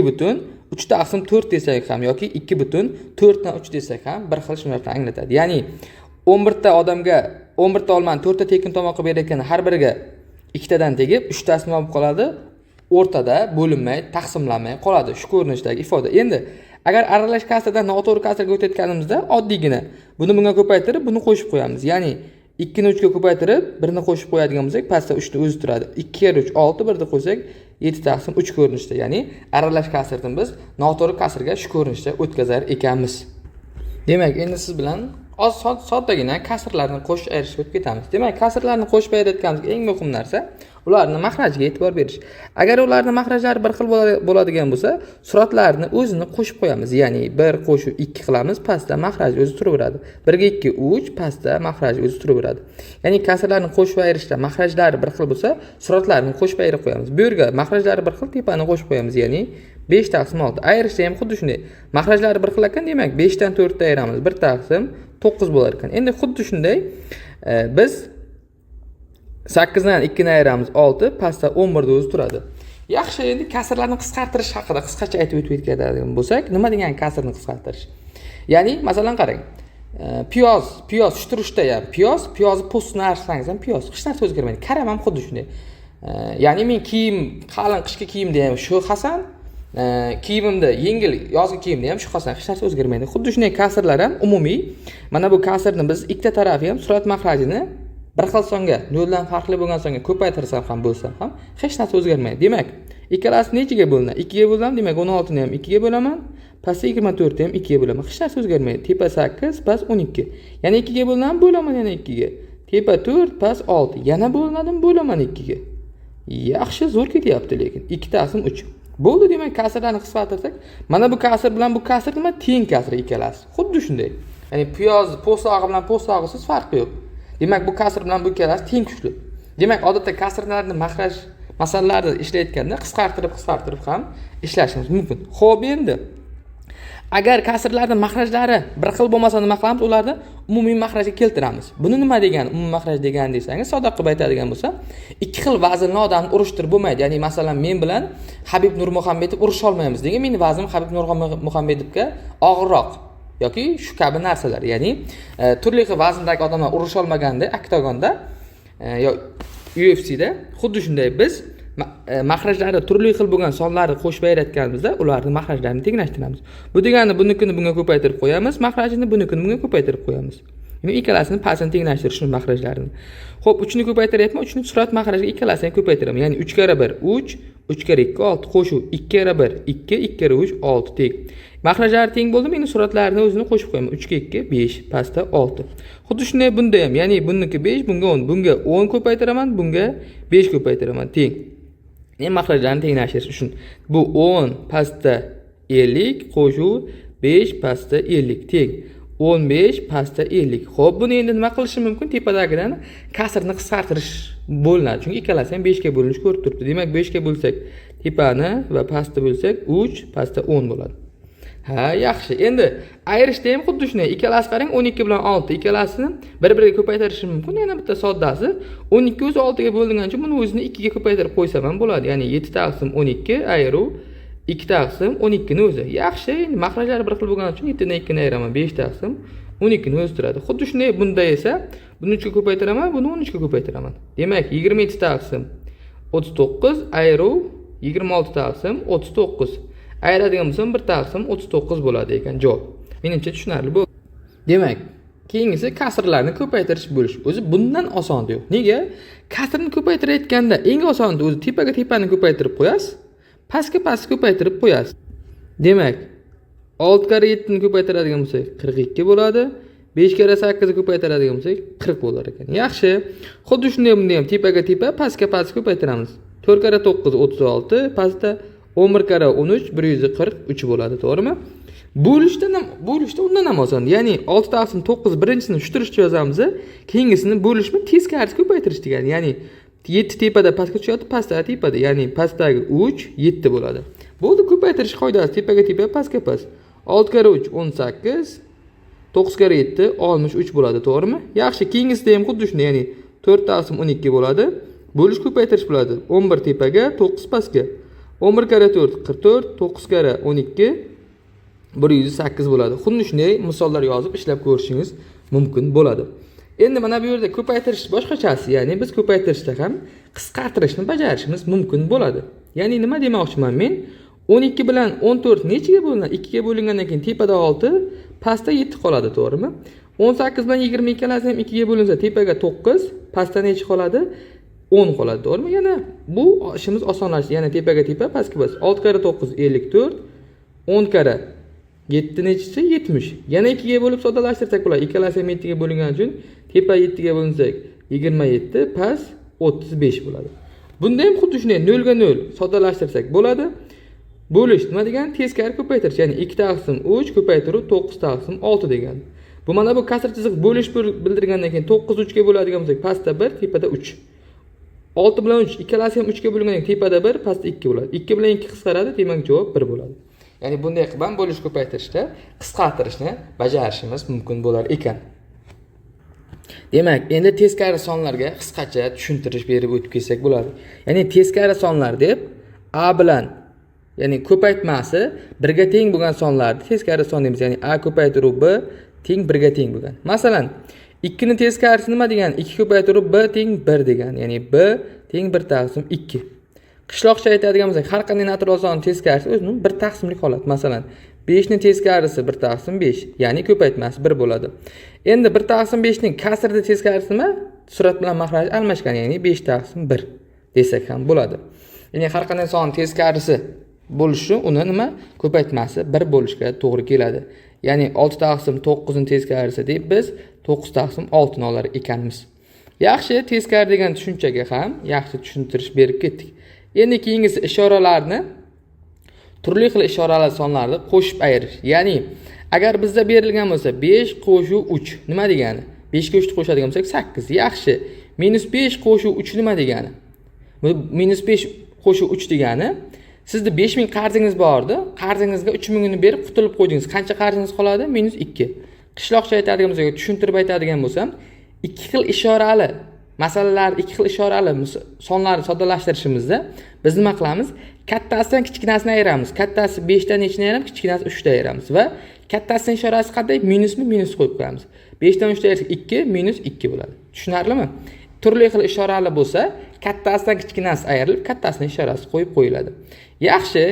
butun 3/4 desak ham yoki 2 butun 4 dan 3 desak ham bir xil shu narsani anglatadi. Ya'ni 11 ta odamga 11 ta olmani 4 ta tekin tomoqqa berayotganda har biriga 2 tadan tegib 3 tasi nima bo'lib qoladi? O'rtada bo'linmay, taqsimlanmay qoladi. Shu ko'rinishdagi ifoda. Endi agar aralash kasrdan noto'g'ri kasrga o'tayotganimizda oddiygina buni bunga ko'paytirib, buni qo'shib qo'yamiz. Ya'ni 2 ni 3 ga ko'paytirib, 1 ni qo'shib qo'yadigan bo'lsak, pastda 3 ni o'zi turadi. 2 kere 3 6, 1 ni qo'ysak 7/3 ko'rinishda. Ya'ni aralash kasrdan biz noto'g'ri kasrga shu ko'rinishda o'tkazar ekanmiz. Demak, endi siz bilan soddagina kasrlarni qo'shib ayirishga o'tib ketamiz. Demak, kasrlarni qo'shib ayirayotganimizda eng muhim narsa ularni maxrajiga e'tibor berish. Agar ularni maxrajlari bir xil bo'ladigan bo'lsa, suratlarni o'zini qo'shib qo'yamiz. Ya'ni 1 qo'shib 2 qilamiz, pastda maxraj o'zi turaveradi. 1 ga 2 3, pastda maxraj o'zi turaveradi. Ya'ni kasrlarni qo'shib ayirishda maxrajlari bir xil bo'lsa, suratlarni qo'shib ayirib qo'yamiz. Bu yerga maxrajlari bir xil, tepani qo'shib qo'yamiz. Ya'ni 5/6. Ayirishda ham xuddi shunday. Maxrajlari bir xil ekan, demak 5 dan 4 ta ayiramiz. 1/9 bo'lar ekan. Endi xuddi shunday biz 8 dan 2 ni ayiramiz 6, pastda 11 da o'zi turadi. Yaxshi, endi kasrlarni qisqartirish haqida qisqacha aytib o'tib ketadigan bo'lsak, nima degani kasrni qisqartirish? Ya'ni, masalan qarang. Piyoz shu turishda ham piyozni postini archsangiz ham piyoz hech narsa o'zgarmaydi. Karam ham xuddi shunday. Ya'ni men kiyim, qalin qishki kiyimda ham shu Hasan, kiyimimda yengil yozgi kiyimda ham shu Hasan, hech narsa o'zgarmaydi. Xuddi shunday kasrlar ham umumiy. Mana bu kasrni biz ikkita tarafi ham surat maxrajini bir xil songa, 0 dan farqli bo'lgan songa ko'paytirsam ham bo'lsa ham hech narsa o'zgarmaydi. Demak, ikkalasi nechiga bo'linadi? 2 ga bo'laman, demak 16 ni ham 2 ga bo'laman, pastda 24 ni ham 2 ga bo'laman. Hech narsa o'zgarmaydi. Tepa 8, past 12. Yana 2 ga bo'laman, bo'laman yana 2 ga. Tepa 4, past 6. Yana bo'linadim, bo'laman 2 ga. Yaxshi, zo'r ketyapti lekin. 2/3. Bo'ldi, demak kasrlarni qisqartirsak, mana bu kasr bilan bu kasr nima? Teng kasr ikkalasi. Xuddi shunday. Ya'ni piyoz po'stlog'i bilan po'stlog'isiz farqi yo'q. Demak, bu kasr bilan bu ikkalasi teng kuchli. Demak, odatda kasrlarni maxraj masalalarida ishlayotganda qisqartirib ham ishlashimiz mumkin. Xo'p, endi agar kasrlarning maxrajlari bir xil bo'lmasa nima qilamiz? Ularni umumiy maxrajga keltiramiz. Buni nima degani? Umumiy maxraj degani desangiz, sodda qilib aytadigan bo'lsa, ikki xil vaznli odamni urishtirib bo'lmaydi. Ya'ni, masalan, men bilan Habib Nurmuhammedov urisha olmaymiz degan, mening vaznim Habib Nurmuhammedovga og'irroq yoki shu kabi narsalar. Ya'ni, turli xil vazndagi odamlar urisha olmaganda oktagonda yo UFC'da xuddi shunday biz maxrajlari turli xil bo'lgan sonlarni qo'shib ayirayotganimizda ularni maxrajlarini tenglashtiramiz. Bu degani bunikini bunga ko'paytirib qo'yamiz, maxrajini bunikini bunga ko'paytirib qo'yamiz. Ya'ni ikkalasini pasini tenglashtirish maxrajlarini. Xo'p, 3 ni ko'paytiryapman, 3 ni surat maxrajiga ikkalasini ko'paytiraman. Ya'ni 3 kere 1 3, 3 kere 2 6 qo'shuv 2 kere 1 2, 2 kere 3 6 teng. Maxrajlari teng bo'ldi, men suratlarini o'zini qo'shib qo'yaman. 3 ga 2 5, pastda 6. Xuddi shunday bunda ham, ya'ni buniki 5, bunga 10, bunga 10 ko'paytiraman, bunga 5 ko'paytiraman, teng. Men maxrajlarni tenglashtirish uchun bu 10 pastda 50 qo'shuv 5 pastda 50 teng. 15 pastda 50. Xo'p, buni endi nima qilishim mumkin? Tepadagidan kasrni qisqartirish bo'linadi. Chunki ikkalasi ham 5 ga bo'linish ko'rib turibdi. Demak, 5 ga bo'lsak, tepani va pastni bo'lsak 3, pastda 10 bo'ladi. Ha, yaxshi. Endi ayirishda ham xuddi shunday. Ikkalasi qarang, 12 bilan 6 ikkalasini bir-biriga ko'paytirishim mumkin. Yana bitta soddasi 12 o'zi 6 ga bo'lingan uchun buni o'zini 2 ga ko'paytirib qo'ysam ham bo'ladi. Ya'ni 7/12 ayiruv 2/12 ni o'zi. Yaxshi, endi maxrajlari bir xil bo'lgani uchun 7 dan 2 ni ayiraman, 5/12 ni o'zi turadi. Xuddi shunday bunda esa buni 3 ga ko'paytiraman, buni 13 ga ko'paytiraman. Demak, 27/39 ayiruv 26/39. Ayiradigan bo'lsam 1/39 bo'ladi ekan javob. Menimcha tushunarli bo'ldi. Demak, keyingisi kasrlarni ko'paytirish bo'lish. O'zi bundan oson yo'q. Nega? Kasrni ko'paytirayotganda eng osoni o'zi tepaga tepani ko'paytirib qo'yasiz, pastga ko'paytirib qo'yasiz. Demak, 6 kare 7 ni ko'paytiradigan bo'lsak 42 bo'ladi. 5 kere 8 ko'paytiradigan bo'lsak 40 bo'lar ekan. Yaxshi. Xuddi shunday bunda ham tepaga tepa, pastga past ko'paytiramiz. 4 kere 9 36, pastda 11 kere 13 143 bo'ladi, to'g'rimi? Bo'lishda undan ham oson. Ya'ni 6 taqsim 9 birinchisini tushirishcha yozamiz, keyingisini bo'lishni teskarisi ko'paytirish degani. Ya'ni 7 tepada pastga tushyapti, pastda tepada. Ya'ni pastdagi 3 7 bo'ladi. Bo'ldi, ko'paytirish qoidasi tepaga tepa, pastga past. 6 kere 3 18, 9 kere 7 63 bo'ladi, to'g'rimi? Yaxshi, keyingisida ham xuddi shunday, ya'ni 4 taqsim 12 bo'ladi. Bo'lish ko'paytirish bo'ladi. 11 tepaga, 9 pastga. 11 kere 4 44, 9 kere 12 108 bo'ladi. Xuddi shunday misollar yozib ishlab ko'rishingiz mumkin bo'ladi. Endi mana bu yerda ko'paytirish boshqachasi, ya'ni biz ko'paytirishda ham qisqartirishni bajarishimiz mumkin bo'ladi. Ya'ni nima demoqchiman men? 12 bilan 14 nechiga bo'linadi? 2 ga bo'lingandan keyin tepada 6, pastda 7 qoladi, to'g'rimi? 18 bilan 20 ikkalasi ham 2 ga bo'linsa, tepaga 9, pastda nechi qoladi? 10 qoladi, to'g'rimi? Yana bu ishimiz osonlashdi. Yana tepaga tepa, pastga past. 6 kere 9 54, 10 kere 7 nechisi? 70. Yana 2 ga bo'lib soddalashtirsak bo'ladi. Ikkalasi ham 7 ga bo'lingani uchun tepa 7 ga bo'linsak 27, past 35 bo'ladi. Bunda ham xuddi shunday 0 ga 0 soddalashtirsak bo'ladi. Bo'lish nima degani? Teskari ko'paytirish. Ya'ni 2 taqsim 3 ko'paytiruv 9 taqsim 6 degani. Bu mana bu kasr chiziq bo'lish bildirgandan keyin 9 3 ga bo'ladigan bo'lsak, pastda 1, tepada 3. 6 bilan 3 ikkalasi ham 3 ga bo'lgandan keyin tepada 1, pastda 2 bo'ladi. 2 bilan 2 qisqaradi, demak javob 1 bo'ladi. Ya'ni bunday qilib ham bo'lish ko'paytirishda qisqartirishni bajarishimiz mumkin bo'lar ekan. Demak, endi teskari sonlarga qisqacha tushuntirish berib o'tib kelsak bo'ladi. Ya'ni teskari sonlar deb a bilan, ya'ni ko'paytmasi 1 ga teng bo'lgan sonlarni teskari son deymiz. Ya'ni a ko'paytiruv b teng 1 ga teng bo'lgan. Masalan, 2 ni teskarisi nima degani? 2 ko'paytiruv b teng 1 degani. Ya'ni b teng 1 taqsim 2. Qishloqcha aytadigan bo'lsak, har qanday natural son teskarisi o'zini 1 taqsimlik holat. Masalan, 5 ni teskarisi 1 taqsim 5, ya'ni ko'paytmasi 1 bo'ladi. Endi 1 taqsim 5 ning kasrda teskarisi nima? Surat bilan mahraj almashgan, ya'ni 5 taqsim 1 desak ham bo'ladi. Ya'ni har qanday son teskarisi bo'lishi uni nima? Ko'paytmasi 1 bo'lishga to'g'ri keladi. Ya'ni 6 taqsim 9 ning teskarisi deb biz 9 taqsim 6 ni olar ekanmiz. Yaxshi, teskari degan tushunchaga ham yaxshi tushuntirish berib ketdik. Endi keyingisi ishoralarni, turli xil ishoralar sonlarni qo'shib ayirish. Ya'ni agar bizda berilgan bo'lsa 5 qo'shuv 3 nima degani? 5 ga 3 qo'shadigan bo'lsak 8. Yaxshi. -5 qo'shuv 3 nima degani? -5 qo'shuv 3 degani, sizda 5000 qarzingiz bor edi. Qarzingizga 3000 ni berib qutulib qo'ydingiz. Qancha qarzingiz qoladi? -2. Qishloqcha aytadigan bo'lsak, tushuntirib aytadigan bo'lsam, 2 xil ishorali masalalarni 2 xil ishorali sonlarni soddalashtirishimizda biz nima qilamiz? Kattasidan kichkinasini ayiramiz. Kattasi 5 dan nechini ayiramiz? Kichkinasi 3 dan ayiramiz va kattasining ishorasi qanday? Minusmi? Minus qo'yib qo'yamiz. 5 dan 3 dan ayirsak 2 minus 2 bo'ladi. Tushunarlimi? Turli xil ishorali bo'lsa, kattasidan kichkinasi ayrilib, kattasining ishorasi qo'yib qo'yiladi. Yaxshi,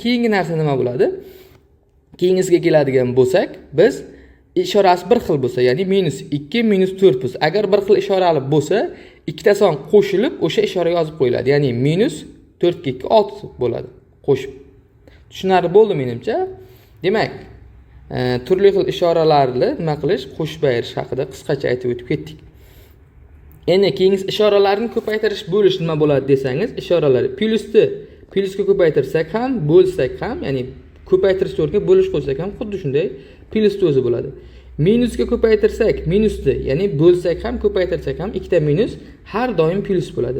keyingi narsa nima bo'ladi? Keyingisiga keladigan bo'lsak, biz ishorasi bir xil bo'lsa, ya'ni -2 -4 bo'lsa, agar bir xil ishorali bo'lsa, ikkita son qo'shilib o'sha ishora yozib qo'yiladi. Ya'ni -4 ga 2 6 bo'ladi qo'shib. Tushunarli bo'ldi menimcha. Demak, turli xil ishoralarni nima qilish, qo'shib ayirish haqida qisqacha aytib o'tib ketdik. Endi keyingi ishoralarni ko'paytirish bo'lish nima bo'ladi desangiz, ishoralar plyusga ko'paytirsak ham, bo'lsak ham, ya'ni ko'paytirish o'rniga bo'lish qo'ysak ham xuddi shunday plyusni o'zi bo'ladi. Minusga ko'paytirsak minusni, ya'ni bo'lsak ham, ko'paytirsak ham ikkita minus har doim plyus bo'ladi.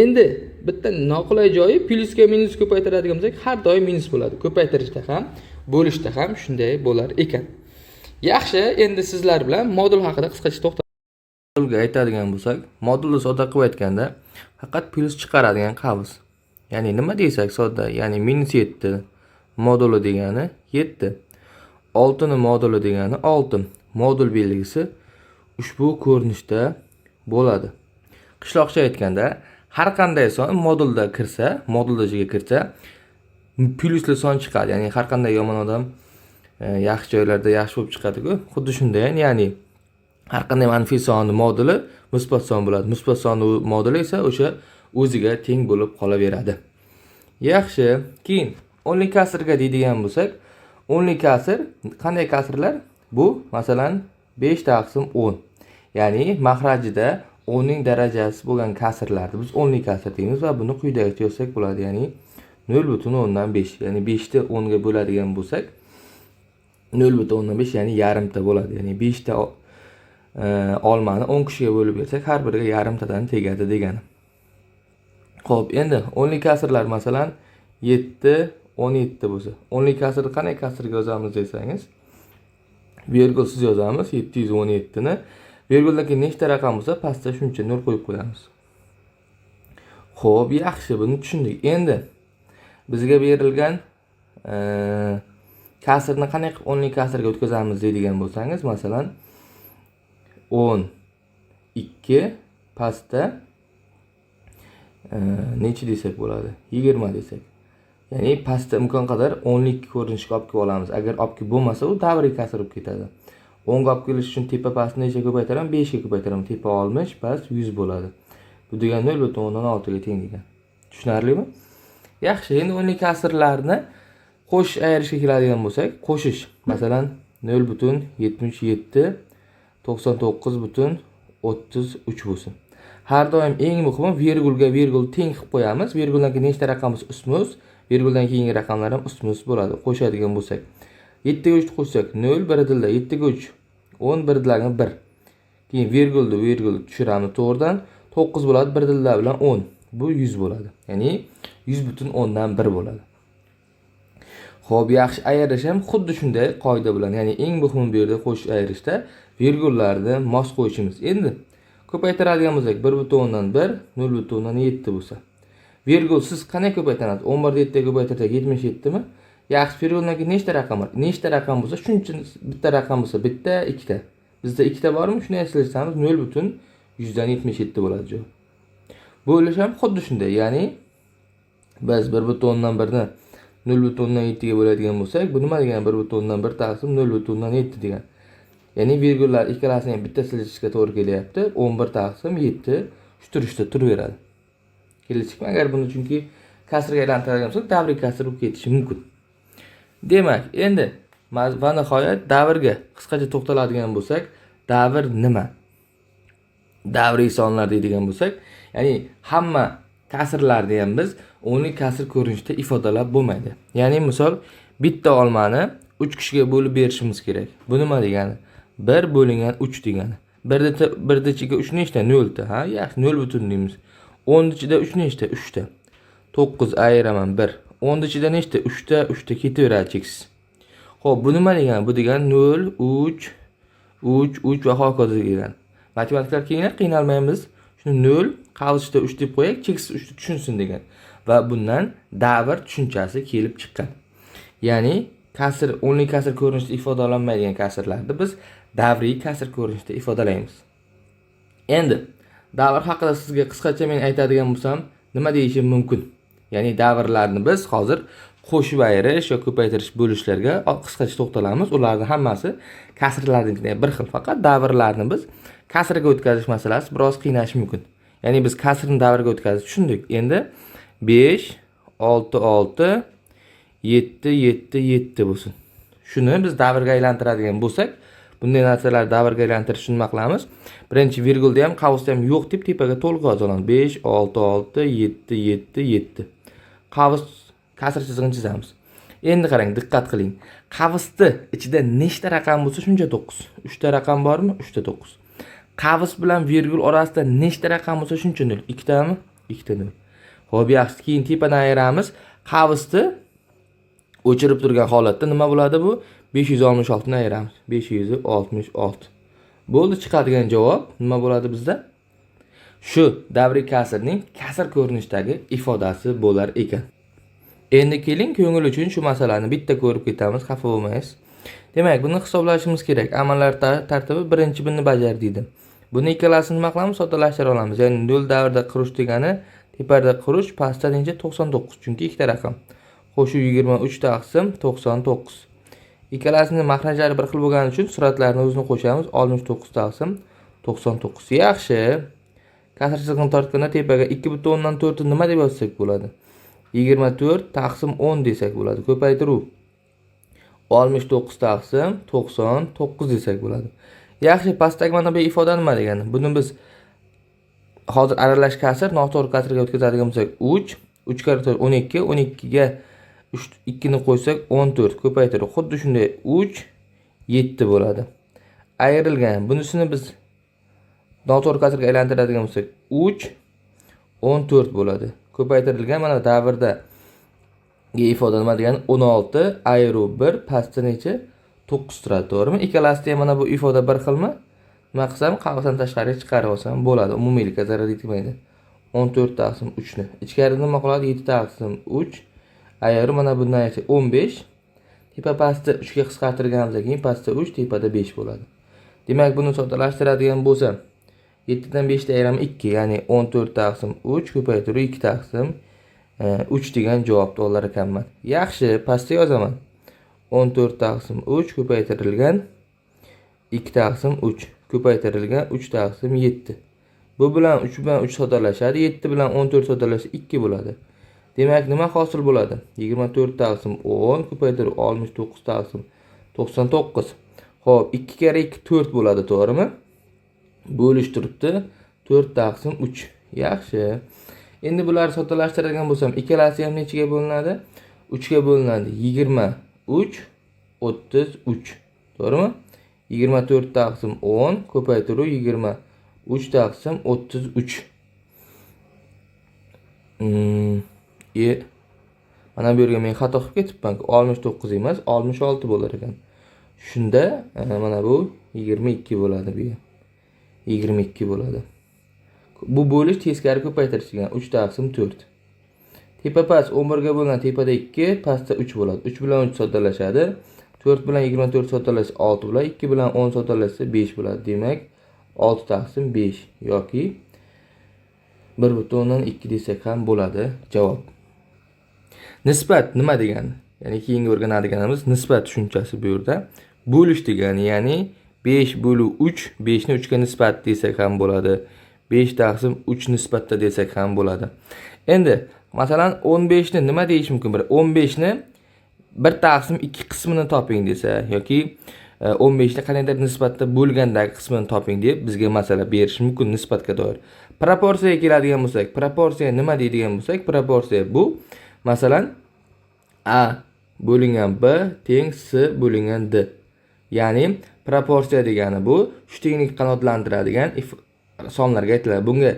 Endi bitta noqulay joyi plyusga minus ko'paytiradigan bo'lsak, har doim minus bo'ladi. Ko'paytirishda ham, bo'lishda ham shunday bo'lar ekan. Yaxshi, endi sizlar bilan modul haqida qisqacha modulga aytadigan bo'lsak, modulni sodda qilib aytganda faqat plyus chiqaradigan qavs. Ya'ni nima deysak sodda, ya'ni -7 moduli degani 7, 6 ni moduli degani 6. Modul belgisi ushbu ko'rinishda bo'ladi. Qishloqcha aytganda, har qanday son modulda kirsa, moduldagiga kirsa, plyusli son chiqadi. Ya'ni har qanday yomon odam yaxshi joylarda yaxshi bo'lib chiqadi-ku. Xuddi shunday, ya'ni har qanday manfiy sonni moduli musbat son bo'ladi. Musbat sonning moduli esa o'sha o'ziga teng bo'lib qolaveradi. Yaxshi, keyin o'nli kasrga deydigan bo'lsak, o'nli kasr qanday kasrlar? Bu masalan 5 taqsim 10. Ya'ni mahrajida 10 ning darajasi bo'lgan kasrlarni biz 10 lik kasr deymiz va buni quyidagicha yozsak bo'ladi. Ya'ni 0,10 ya'ni 5 ni 10 ga bo'ladigan bo'lsak 0,5 ya'ni yarimta bo'ladi. Ya'ni 5 ta olmani 10 kishiga bo'lib bersak, har biriga yarimtadan tegadi degani. Xo'p, endi 10 lik kasrlar masalan 7, 17 bo'lsa, 10 lik kasrni qanday kasrga yozamiz desangiz, virgulsiz yozamiz 717 ni. Virguldan keyin nechta raqam bo'lsa, pastda shuncha 0 qo'yib qo'yamiz. Xo'p, yaxshi, buni tushundik. Endi bizga berilgan kasrni qanday qilib 10 lik kasrga o'tkazamiz deydigan bo'lsangiz, masalan 12 pastda necha desak bo'ladi? 20 desak. Ya'ni pastda imkon qadar 10 lik ko'rinishga olib kelib olamiz. Agar olib kelib bo'lmasa, u davriy kasr bo'lib ketadi. 10 ga olib kelish uchun tepa pastni necha ko'paytiraman? 5 ga ko'paytiraman. Tepa 60, past 100 bo'ladi. Bu degani 0,16 ga teng degan. Tushunarlimi? Yaxshi, endi 10 lik kasrlarni qo'shish ayirishga keladigan bo'lsak, qo'shish. Masalan, 0,77 99,33 bo'lsin. Har doim eng muhimi virgulga virgul teng qilib qo'yamiz. Virguldan keyin nechta raqamimiz ustmuz, virguldan keyingi raqamlar ham ustmuz bo'ladi. Qo'shadigan bo'lsak, 7 ga 3 qo'shsak 0, 1 dilda 7 ga 3 10, 1 dilda 1. Keyin virgulni virgul tushiramiz to'g'ridan 9 bo'ladi, 1 dilda bilan 10. Bu 100 bo'ladi. Ya'ni 100,10 bo'ladi. Xo'p, yaxshi, ayirish ham xuddi shunday qoida bilan, ya'ni eng muhimi bu yerda qo'shish ayirishda virgullarni mos qo'yishimiz. Endi ko'paytiradigan bo'lsak 1,1 0,7 bo'lsa. Virgul siz qanday ko'paytirasiz? 11 ni 7 ga ko'paytirsak 77 mi? Yaxshi, virguldan keyin nechta raqam bor? Nechta raqam bo'lsa, shuncha bitta raqam bo'lsa, bitta, ikkita. Bizda ikkita bormi? Shuni eslashsamiz 0,177 bo'ladi javob. Bo'lish ham xuddi shunday. Ya'ni biz 1,1 ni 0,7 ga bo'ladigan bo'lsak, bu nima degani? 1,1 taqsim 0,7 degan. Ya'ni virgullar ikkalasini ham bitta silishishga to'g'ri kelyapti. 11 taqsim 7 shu turishda turaveradi. Kelishdikmi? Agar buni chunki kasrga aylantiradigan bo'lsak, davriy kasr bo'lib ketishi mumkin. Demak, endi va nihoyat davrga qisqacha to'xtaladigan bo'lsak, davr nima? Davriy sonlar deydigan bo'lsak, ya'ni hamma kasrlarni ham biz 10 lik kasr ko'rinishida ifodalab bo'lmaydi. Ya'ni misol bitta olmani 3 kishiga bo'lib berishimiz kerak. Bu nima degani? 1 bo'lingan 3 degani. 1 ichiga 3 nechta? 0 ta. Ha, yaxshi, 0 butun deymiz. 10 ichida 3 nechta? 3 ta. 9 ayiraman 1. 10 ichida nechta? 3 ta, 3 ta ketaveradi cheksiz. Xo'p, bu nima degani? Bu degani 0, 3, 3, 3 va hokazo degani. Matematiklar qiynalmaymiz. Shuni 0, qavishda 3 deb qo'yaylik, cheksiz 3 ni tushunsin degan. Va bundan davr tushunchasi kelib chiqqan. Ya'ni kasr 10 lik kasr ko'rinishida ifodalanmaydigan kasrlarni biz davriy kasr ko'rinishida ifodalaymiz. Endi davr haqida sizga qisqacha men aytadigan bo'lsam, nima deyishim mumkin? Ya'ni davrlarni biz hozir qo'shib ayirish yoki ko'paytirish bo'lishlarga qisqacha to'xtalamiz. Ularning hammasi kasrlarnikidan bir xil, faqat davrlarni biz kasrga o'tkazish masalasi biroz qiynashi mumkin. Ya'ni biz kasrni davrga o'tkazish tushundik. Endi 5, 6, 6, 7, 7, 7 bo'lsin. Shuni biz davrga aylantiradigan bo'lsak, bunday narsalarni davrga aylantirishni nima qilamiz? Birinchi virgulda ham, qavusda ham yo'q deb tepaga to'liq yozamiz. 5, 6, 6, 7, 7, 7. Qavus kasr chizig'ini chizamiz. Endi qarang, diqqat qiling. Qavusni ichida nechta raqam bo'lsa, shuncha 9. 3 ta raqam bormi? 3 ta 9. Qavus bilan virgul orasida nechta raqam bo'lsa, shuncha 0. 2 tami? 2 ta 0. Xo'p, yaxshi. Keyin tepadan ayiramiz. Qavusni o'chirib turgan holatda nima bo'ladi bu? 566 ni ayiramiz. 566. Bo'ldi, chiqadigan javob nima bo'ladi bizda? Shu davriy kasrning kasr ko'rinishdagi ifodasi bo'lar ekan. Endi keling, ko'ngil uchun shu masalani bitta ko'rib ketamiz, xafa bo'lmaysiz. Demak, buni hisoblashimiz kerak. Amallar tartibi birinchi buni bajar deydi. Buni ikkalasini nima qilamiz? Soddalashtira olamiz. Ya'ni 0 davrda qurish degani tepada qurish, pastda necha? 99. Chunki ikkita raqam. Qo'shuv 23 taqsim 99. Ikkalasini mahrajlari bir xil bo'lgani uchun suratlarni o'zini qo'shamiz. 69 taqsim 99. Yaxshi. Kasr chizig'ini tortganda tepaga 2,4 ni nima deb yozsak bo'ladi? 24 taqsim 10 desak bo'ladi. Ko'paytiruv 69 taqsim 99 desak bo'ladi. Yaxshi, pastdagi mana bu ifoda nima degani? Buni biz hozir aralash kasr, noto'g'ri kasrga o'tkazadigan bo'lsak 3, 3 kar 4 12, 12 ga 2 ni qo'ysak 14 ko'paytirib, xuddi shunday 3 7 bo'ladi. Ayrilgan. Bunisini biz noto'g'ri kasrga aylantiradigan bo'lsak 3 14 bo'ladi. Ko'paytirilgan mana davrda ifoda nima degani? 16 ayru 1 pastda necha? 9 turadi, to'g'rimi? Ikkalasida ham mana bu ifoda bir xilmi? Nima qilsam, qavsdan tashqariga chiqarib olsam bo'ladi. Umumiylikka zarar yetmaydi. 14 taqsim 3 ni. Ichkarida nima qoladi? 7 taqsim 3 ayru mana bundan esa 15. Tepa pastda 3 ga qisqartirganimizdan keyin pastda 3, tepada 5 bo'ladi. Demak, buni soddalashtiradigan bo'lsam 7 dan 5 ni ayiraman 2, ya'ni 14 taqsim 3 ko'paytirib 2 taqsim 3 degan javobni olar ekanman. Yaxshi, pastga yozaman. 14 taqsim 3 ko'paytirilgan 2 taqsim 3 ko'paytirilgan 3 taqsim 7. Bu bilan 3 bilan 3 soddalashadi, 7 bilan 14 soddalashsa 2 bo'ladi. Demak, nima hosil bo'ladi? 24 taqsim 10 ko'paytirib 69 taqsim 99. Xo'p, 2 kere 2 4 bo'ladi, to'g'rimi? Bo'lish turibdi 4 taqsim 3. Yaxshi. Endi bularni soddalashtiradigan bo'lsam, ikkalasi ham nechaga bo'linadi? 3 ga bo'linadi. 23 33. To'g'rimi? 24 taqsim 10 ko'paytirib 23 taqsim 33. Mana bu yerga men xato qilib ketibman. 69 emas, 66 bo'lar ekan. Shunda mana bu 22 bo'ladi bu ham. 22 bo'ladi. Bu bo'lish teskari ko'paytirish degan 3 taqsim 4. Tepa past 11 ga bo'linadi, tepada 2, pastda 3 bo'ladi. 3 bilan 3 soddalashadi. 4 bilan 24 soddalashsa 6 bo'ladi. 2 bilan 10 soddalashsa 5 bo'ladi. Demak, 6 taqsim 5 yoki 1/2 desak ham bo'ladi javob. Nisbat nima degani? Ya'ni keyingi o'rganadiganimiz nisbat tushunchasi bu yerda. Bo'lish degani, ya'ni 5/3, 5 ni 3 ga nisbat desak ham bo'ladi. 5 taqsim 3 nisbatda desak ham bo'ladi. Endi, masalan, 15 ni nima deyish mumkin? 15 ni 1 taqsim 2 qismini toping desa yoki 15 ni qanaqadir nisbatda bo'lgandagi qismini toping deb bizga masala berish mumkin nisbatga doir. Proporsiyaga keladigan bo'lsak, proporsiya nima deydigan bo'lsak, proporsiya bu masalan A bo'lingan B teng C bo'lingan D. Ya'ni proporsiya degani bu shu tenglik qanoatlantiradigan sonlarga aytiladi. Bunga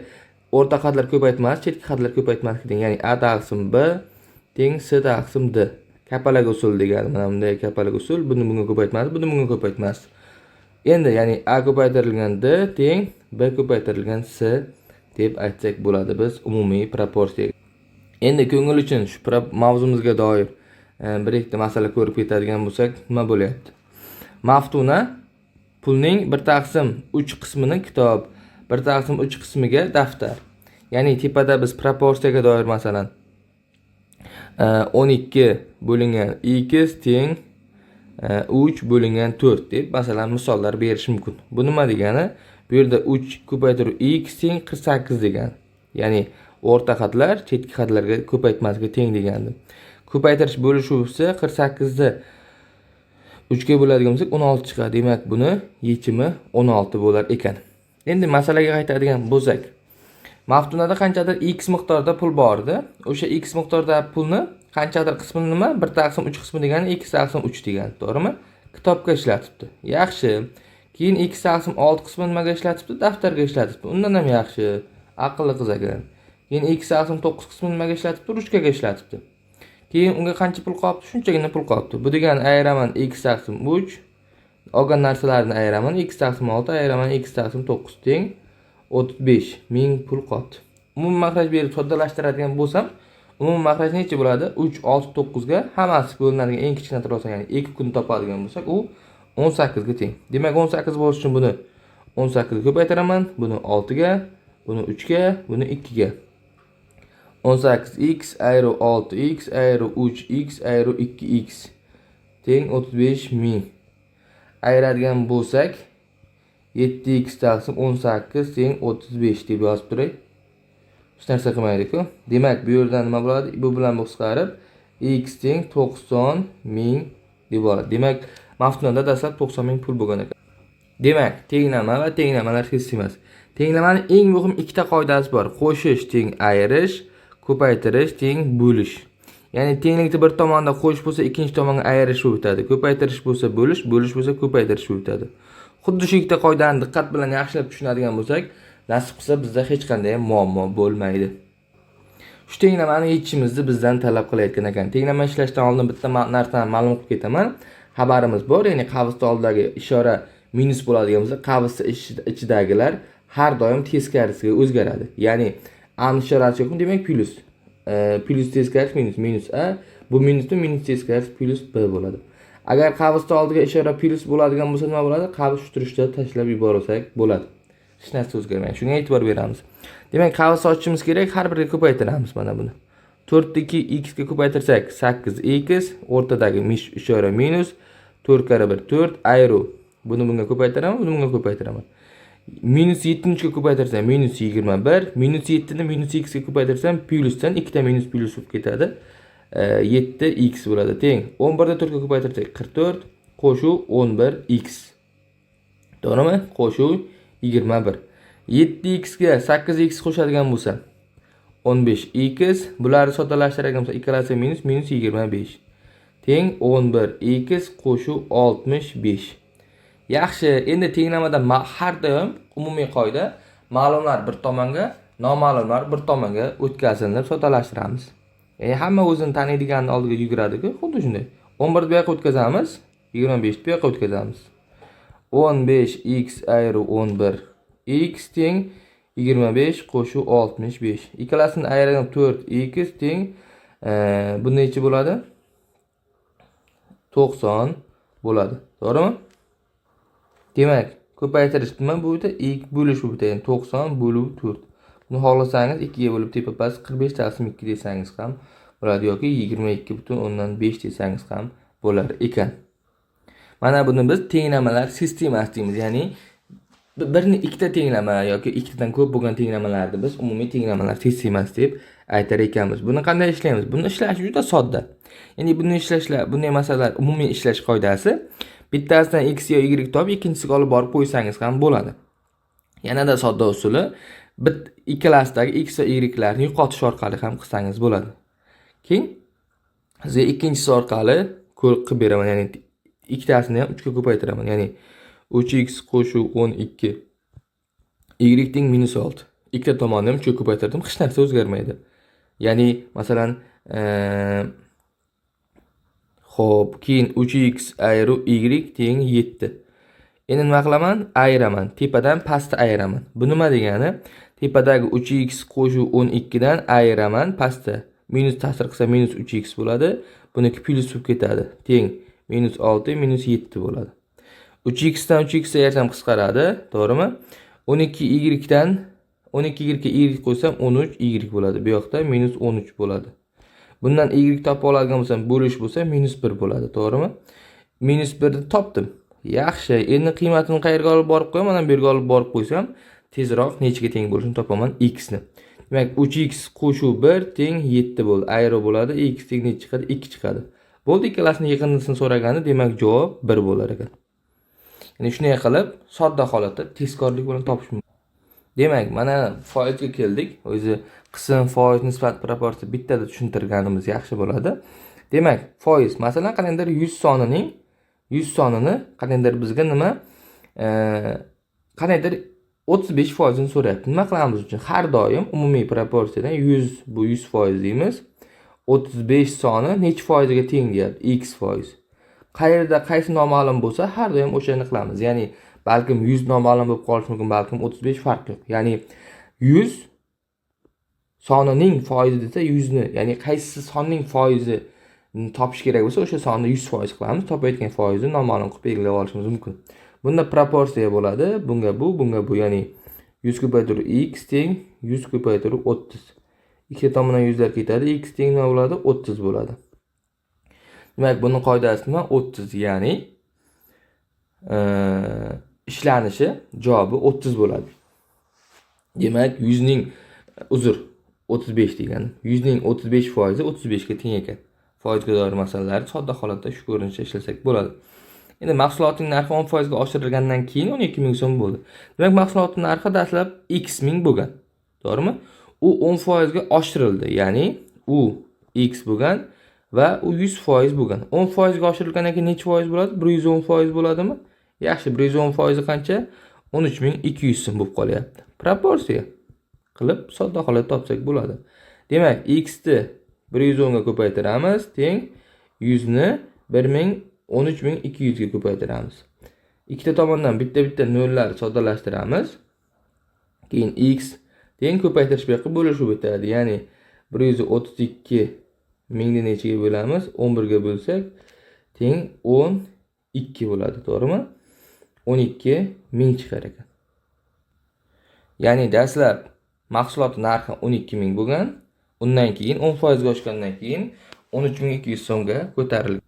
o'rta qadlar ko'paytmas, chetki qadlar ko'paytmas degan. Ya'ni A taqsim B teng C taqsim D. Kapalak usul degani. Mana bunday kapalak usul. Buni bunga ko'paytmas, buni bunga ko'paytmas. Endi ya'ni A ko'paytirilgan D teng B ko'paytirilgan C deb aytsak bo'ladi biz umumiy proporsiya. Endi ko'ngil uchun shu mavzumizga doir bir ikkita masala ko'rib ketadigan bo'lsak, nima bo'lyapti? Maftuna pulning 1 taqsim 3 qismini kitob, 1 taqsim 3 qismiga daftar. Ya'ni tepada biz proporsiyaga doir masalan 12 bo'lingan x teng 3 bo'lingan 4 deb masalan misollar berish mumkin. Bu nima degani? Bu yerda 3 ko'paytirib x teng 48 degani. Ya'ni o'rta xatlar chetki xatlarga ko'paytmasga teng degandi. Ko'paytirish bo'lishuvisi 48 ni 3 ga bo'ladigan bo'lsak 16 chiqadi. Demak, buni yechimi 16 bo'lar ekan. Endi masalaga qaytadigan bo'lsak, maftunada qanchadir x miqdorida pul bor edi. O'sha x miqdordagi pulni qanchadir qismini nima? 1 taqsim 3 qismi degani x taqsim 3 degani, to'g'rimi? Kitobga ishlatibdi. Yaxshi. Keyin x taqsim 6 qismini nimaga ishlatibdi? Daftarga ishlatibdi. Undan ham yaxshi. Aqlli qiz ekan. Keyin x taqsim 9 qismini nimaga ishlatibdi? Ruchkaga ishlatibdi. Keyin unga qancha pul qolibdi? Shunchagina pul qolibdi. Bu degani ayiraman x taqsim 3, olgan narsalarni ayiraman x taqsim 6, ayiraman x taqsim 9 teng 35 ming pul qolibdi. Umumiy makraj berib soddalashtiradigan bo'lsam, umumiy makraj necha bo'ladi? 3, 6, 9 ga hammasi bo'linadigan eng kichkina tursa, ya'ni 2 kun topadigan bo'lsak, u 18 ga teng. Demak, 18 bo'lish uchun buni 18 ga ko'paytiraman, buni 6 ga, buni 3 ga, buni 2 ga. 18x ayru 6x ayru 3x ayru 2x teng 35 ming. Ayiradigan bo'lsak 7x taqsim 18 teng 35 deb yozib turay. Hech narsa qilmaydi-ku. Demak, bu yerdan nima bo'ladi? Bu bilan bu qisqarib x teng 90 ming deb oladi. Demak, maftunada dastlab 90 ming pul bo'lgan ekan. Demak, tenglama va tenglamalar sistemasi. Tenglamaning eng muhim ikkita qoidasi bor. Qo'shish teng ayirish, ko'paytirish teng bo'lish. Ya'ni tenglikni bir tomonda qo'shish bo'lsa, ikkinchi tomonga ayirish bo'lib o'tadi. Ko'paytirish bo'lsa bo'lish, bo'lish bo'lsa ko'paytirish bo'lib o'tadi. Xuddi shu ikkita qoidani diqqat bilan yaxshilab tushunadigan bo'lsak, nasib qilsa bizda hech qanday muammo bo'lmaydi. Shu tenglamani yechishimizni bizdan talab qilayotgan ekan. Tenglama ishlashdan oldin bitta narsani ma'lum qilib ketaman. Xabarimiz bor, ya'ni qavsda oldidagi ishora minus bo'ladigan bo'lsa, qavsda ichidagilar har doim teskarisiga o'zgaradi. Ya'ni a ishorasi yo'qmi, demak plyus. Plyus teskarisi minus, minus a. Bu minusni minus teskarisi plyus b bo'ladi. Agar qavsda oldiga ishora plyus bo'ladigan bo'lsa nima bo'ladi? Qavs tushirishda tashlab yuborsak bo'ladi. Hech narsa o'zgarmaydi. Shunga e'tibor beramiz. Demak, qavs ochishimiz kerak, har biriga ko'paytiramiz mana buni. 4 2 x ga ko'paytirsak 8x, o'rtadagi ishora minus, 4 kare 1 4, ayru. Buni bunga ko'paytiraman, buni bunga ko'paytiraman. Minus 7 ga ko'paytirsam minus 21, minus 7 ni minus x ga ko'paytirsam plyusdan ikkita minus plyus bo'lib ketadi. 7x bo'ladi teng. 11 da 4 ga ko'paytirsak 44, qo'shuv 11x. To'g'rimi? Qo'shuv 21. 7x ga 8x qo'shadigan bo'lsa 15x, bularni soddalashtiradigan bo'lsa ikkalasi minus minus 25 teng 11x qo'shuv 65. Yaxshi, endi tenglamada har doim umumiy qoida ma'lumlar bir tomonga, noma'lumlar bir tomonga o'tkazilib soddalashtiramiz. Ya'ni hamma o'zini taniydiganning oldiga yuguradi-ku, xuddi shunday. 11 ni bu yoqqa o'tkazamiz, 25 ni bu yoqqa o'tkazamiz. 15x ayru 11 x teng 25 qo'shuv 65. Ikkalasini ayirib 4x teng bu necha bo'ladi? 90 bo'ladi. To'g'rimi? Demak, ko'paytirish nima bu yerda? x bo'lish bu yerda, ya'ni 90 bo'lib 4. Buni xohlasangiz 2 ga bo'lib tepa-past 45 taqsim 2 desangiz ham bo'ladi yoki 22.5 desangiz ham bo'lar ekan. Mana buni biz tenglamalar sistemasi deymiz. Ya'ni birini ikkita tenglama yoki ikkitadan ko'p bo'lgan tenglamalarni biz umumiy tenglamalar sistemasi deb aytar ekanmiz. Buni qanday ishlaymiz? Buni ishlash juda sodda. Ya'ni bunday masalalar umumiy ishlash qoidasi bittasidan x yo y topib, ikkinchisiga olib borib qo'ysangiz ham bo'ladi. Yanada sodda usuli ikkalasidagi x va y larni yo'qotish orqali ham qilsangiz bo'ladi. Keyin sizga ikkinchisi orqali qilib beraman, ya'ni ikkitasini ham 3 ga ko'paytiraman. Ya'ni 3x qo'shuv 12 y teng minus 6. Ikkita tomonni ham 3 ga ko'paytirdim, hech narsa o'zgarmaydi. Ya'ni masalan xo'p, keyin 3x ayru y teng 7. Endi nima qilaman? Ayiraman. Tepadan pastni ayiraman. Bu nima degani? Tepadagi 3x qo'shuv 12 dan ayiraman pastda. Minus ta'sir qilsa minus 3x bo'ladi. Buniki plyus bo'lib ketadi. Teng minus 6 minus 7 bo'ladi. 3x dan 3x ayirsam qisqaradi, to'g'rimi? 12y dan 12y ga y qo'ysam 13y bo'ladi. Bu yoqda minus 13 bo'ladi. Bundan y topib oladigan bo'lsam, bo'lish bo'lsa minus 1 bo'ladi, to'g'rimi? Minus 1 ni topdim. Yaxshi, endi qiymatini qayerga olib borib qo'yaman? Mana bu yerga olib borib qo'ysam, tezroq nechaga teng bo'lishini topaman x ni. Demak, 3x qo'shuv 1 teng 7 bo'ldi. Ayro bo'ladi. X teng necha chiqadi? 2 chiqadi. Bo'ldi, ikkalasini yig'indisini so'raganda, demak javob 1 bo'lar ekan. Ya'ni shunday qilib, sodda holatda tezkorlik bilan topish mumkin. Demak, mana foizga keldik. O'zi qism, foiz, nisbat, proporsiya bittada tushuntirganimiz yaxshi bo'ladi. Demak, foiz, masalan, qanaqadir 100 sonini qanaqadir bizga nima? Qanaqadir 35% ni so'rayapti. Nima qilamiz uchun? Har doim umumiy proporsiyadan 100 bu 100% deymiz. 35 soni necha foiziga teng deyapti? X foiz. Qayerda qaysi noma'lum bo'lsa, har doim o'shani qilamiz. Ya'ni balkim 100 noma'lum bo'lib qolishi mumkin, balkim 35 farq yo'q. Ya'ni 100 sonining foizi desa 100 ni, ya'ni qaysi sonning foizi topish kerak bo'lsa, o'sha sonni 100% qilamiz. Topayotgan foizni noma'lum qilib belgilab olishimiz mumkin. Bunda proporsiya bo'ladi. Bunga bu, ya'ni 100 ko'paytirib x teng 100 ko'paytirib 30. Ikkita tomondan 100 lar ketadi. X teng nima bo'ladi? 30 bo'ladi. Demak, buning qoidasi nima? 30, ya'ni ishlanishi javobi 30 bo'ladi. Demak, 100 ning 35 degani. 100 ning 35% 35 ga teng ekan. Foizga doir masalalarni sodda holatda shu ko'rinishda ishlasak bo'ladi. Endi mahsulotning narxi 10% ga oshirilgandan keyin 12 ming so'm bo'ldi. Demak, mahsulotning narxi dastlab x ming bo'lgan. To'g'rimi? U 10% ga oshirildi. Ya'ni u x bo'lgan va u 100% bo'lgan. 10% ga oshirilgandan keyin necha foiz bo'ladi? 110% bo'ladimi? Yaxshi, 110% qancha? 13200 so'm bo'lib qolyapti. Proporsiya qilib sodda holatda topsak bo'ladi. Demak, x ni 110 ga ko'paytiramiz, teng 100 ni 13200 ga ko'paytiramiz. Ikkita tomondan bitta nollar soddalashtiramiz. Keyin x teng ko'paytirish bu yoqqa bo'lishuv o'tadi. Ya'ni 132 mingni nechaga bo'lamiz? 11 ga bo'lsak, teng 12 bo'ladi, to'g'rimi? 12 ming chiqar ekan. Ya'ni dastlab mahsulot narxi 12 ming bo'lgan, undan keyin 10% ga oshgandan keyin 13200 so'mga ko'tarilgan.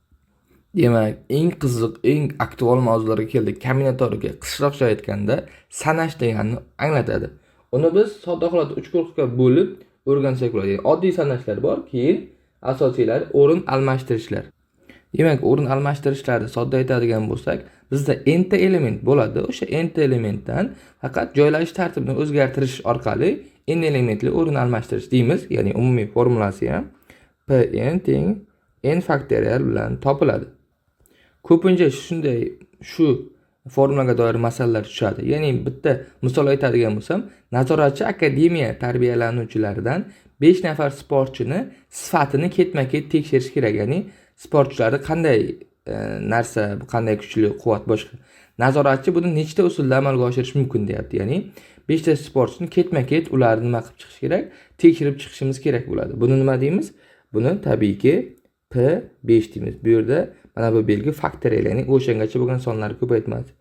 Demak, eng qiziq, eng aktual mavzularga keldik. Kombinatoriga qisqacha aytganda sanash deganni anglatadi. Uni biz sodda holatda 3 guruhga bo'lib o'rgansak bo'ladi. Yani oddiy sanashlar bor, keyin asosiylar o'rin almashtirishlar. Demak, o'rin almashtirishlarni sodda aytadigan bo'lsak, bizda n ta element bo'ladi. O'sha n ta elementdan faqat joylashish tartibini o'zgartirish orqali n elementli o'rin almashtirish deymiz. Ya'ni umumiy formulasi ham Pn teng n faktorial bilan topiladi. Ko'pincha shu formulaga doir masalalar tushadi. Ya'ni bitta misol aytadigan bo'lsam, nazoratchi akademiya tarbiyalanuvchilaridan 5 nafar sportchini sifatini ketma-ket tekshirish kerak. Ya'ni sportchilarni qanday narsa, qanday kuchli, quvvat boshqa. Nazoratchi buni nechta usulda amalga oshirish mumkin deyapti. Ya'ni 5 ta sportchini ketma-ket ularni nima qilib chiqish kerak? Tekshirib chiqishimiz kerak bo'ladi. Buni nima deymiz? Buni tabiiyki P5 deymiz. Bu yerda mana bu belgi faktorial, ya'ni o'shangacha bo'lgan sonlarni ko'paytmasi.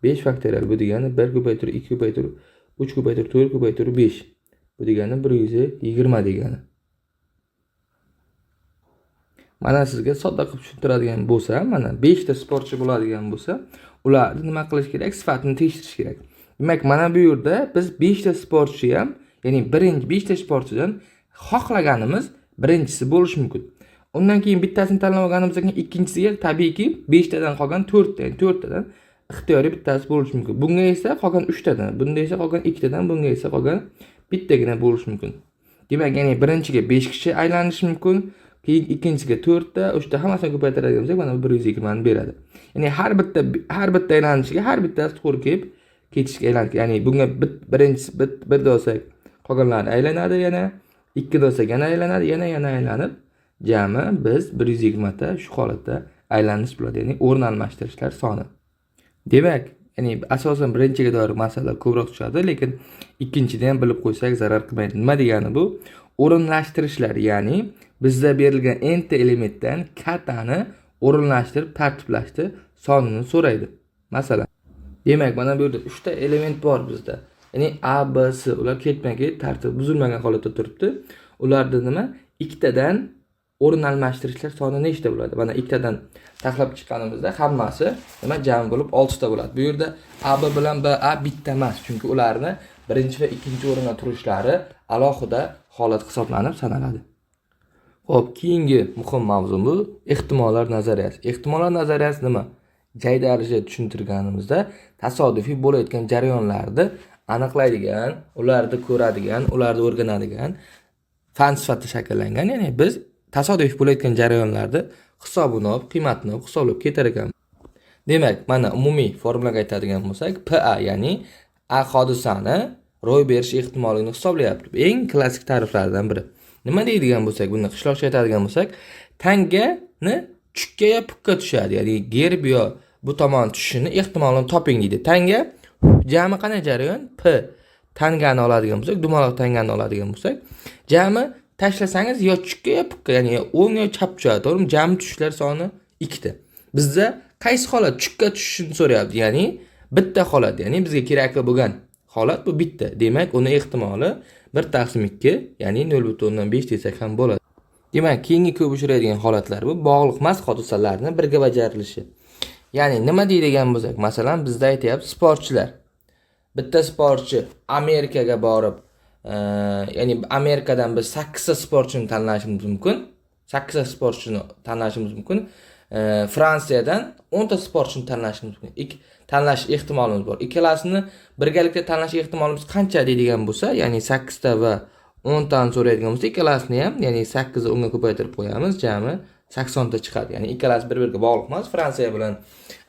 5 faktorial bu degani 1 ko'paytirib 2 ko'paytirib 3 ko'paytirib 4 ko'paytirib 5. Bu degani 120 degani. Mana sizga sodda qilib tushuntiradigan bo'lsa, mana 5 ta sportchi bo'ladigan bo'lsa, ularni nima qilish kerak? Sifatini tekshirish kerak. Demak, mana bu yerda biz 5 ta sportchi ham, ya'ni birinchi 5 ta sportchidan xohlaganimiz birinchisi bo'lish mumkin. Undan keyin bittasini tanlab olganimizdan keyin ikkinchisiga tabiiyki 5 tadan qolgan 4 ta, 4 tadan ixtiyoriy bittasi bo'lish mumkin. Bunga esa qolgan 3 tadan, bunda esa qolgan 2 tadan, bunga esa qolgan bittagina bo'lish mumkin. Demak, ya'ni birinchiga 5 kishi aylanishi mumkin, keyin ikkinchisiga 4 ta, 3 ta hammasini ko'paytiradigan bo'lsak, mana 120 ni beradi. Ya'ni har bitta aylanishiga har bittasi to'g'ri kelib ketishga aylanadi. Ya'ni bunga birinchisi 1 da olsak, qolganlari aylanadi yana, 2 da olsak yana aylanadi, yana aylanib, jami biz 120 ta shu holatda aylanish bo'ladi. Ya'ni o'rin almashtirishlar soni. Demak, ya'ni asosan birinchiga doir masala ko'proq tushadi, lekin ikkinchida ham bilib qo'ysak zarar qilmaydi. Nima degani bu? O'rinlashtirishlar, ya'ni bizda berilgan n ta elementdan kattani o'rinlashtirib tartiblashni sonini so'raydi. Masalan, demak, mana bu yerda 3 ta element bor bizda. Ya'ni A, B, C ular ketma-ket tartib buzilmagan holatda turibdi. Ularda nima? Ikkitadan o'rin almashtirishlar soni nechta bo'ladi? Mana ikkitadan taxlab chiqqanimizda hammasi nima jami bo'lib 6 ta bo'ladi. Bu yerda A, B bilan B, A bitta emas, chunki ularni birinchi va ikkinchi o'rinda turishlari alohida holat hisoblanib sanaladi. Xo'p, keyingi muhim mavzu bu ehtimollar nazariyasi. Ehtimollar nazariyasi nima? Jaydaricha tushuntirganimizda tasodifiy bo'layotgan jarayonlarni aniqlaydigan, ularni ko'radigan, ularni o'rganadigan fan sifatida shakllangan. Ya'ni biz tasodifiy bo'layotgan jarayonlarni hisobini olib, qiymatini olib hisoblab ketar ekanmiz. Demak, mana umumiy formulaga aytadigan bo'lsak, PA, ya'ni A hodisani ro'y berish ehtimolini hisoblayapti. Eng klassik ta'riflardan biri. Nima deydigan bo'lsak, buni qishloqcha aytadigan bo'lsak, tangani chukka yo pukka tushadi. Ya'ni gerb yo bu tomon tushishini ehtimolini toping deydi. Tanga jami qanday jarayon? P. Tangani oladigan bo'lsak, dumaloq tangani oladigan bo'lsak, jami tashlasangiz yo chukka yo pukka, ya'ni o'ng yo chap tushadi, to'g'rimi? Jami tushishlar soni 2 ta. Bizda qaysi holat chukka tushishini so'rayapti, ya'ni bitta holat, ya'ni bizga kerakli bo'lgan holat bu bitta. Demak, uni ehtimoli 1/2, ya'ni 0.5 desak ham bo'ladi. Demak, keyingi ko'p uchraydigan holatlar bu bog'liq emas hodisalarning birga bajarilishi. Ya'ni nima deydigan bo'lsak, masalan, bizda aytayapti sportchilar. Bitta sportchi Amerikaga borib, ya'ni Amerikadan biz 8 ta sportchini tanlashimiz mumkin. 8 ta sportchini tanlashimiz mumkin Fransiyadan 10 ta sportchini tanlashimiz mumkin. Tanlash ehtimolimiz bor. Ikkalasini birgalikda tanlash ehtimolimiz qancha deydigan bo'lsa, ya'ni 8 ta va 10 tani so'raydigan bo'lsa, ikkalasini ham, ya'ni 8 ni 10 ga ko'paytirib qo'yamiz, jami 80 ta chiqadi. Ya'ni ikkalasi bir-biriga bog'liq emas, Fransiya bilan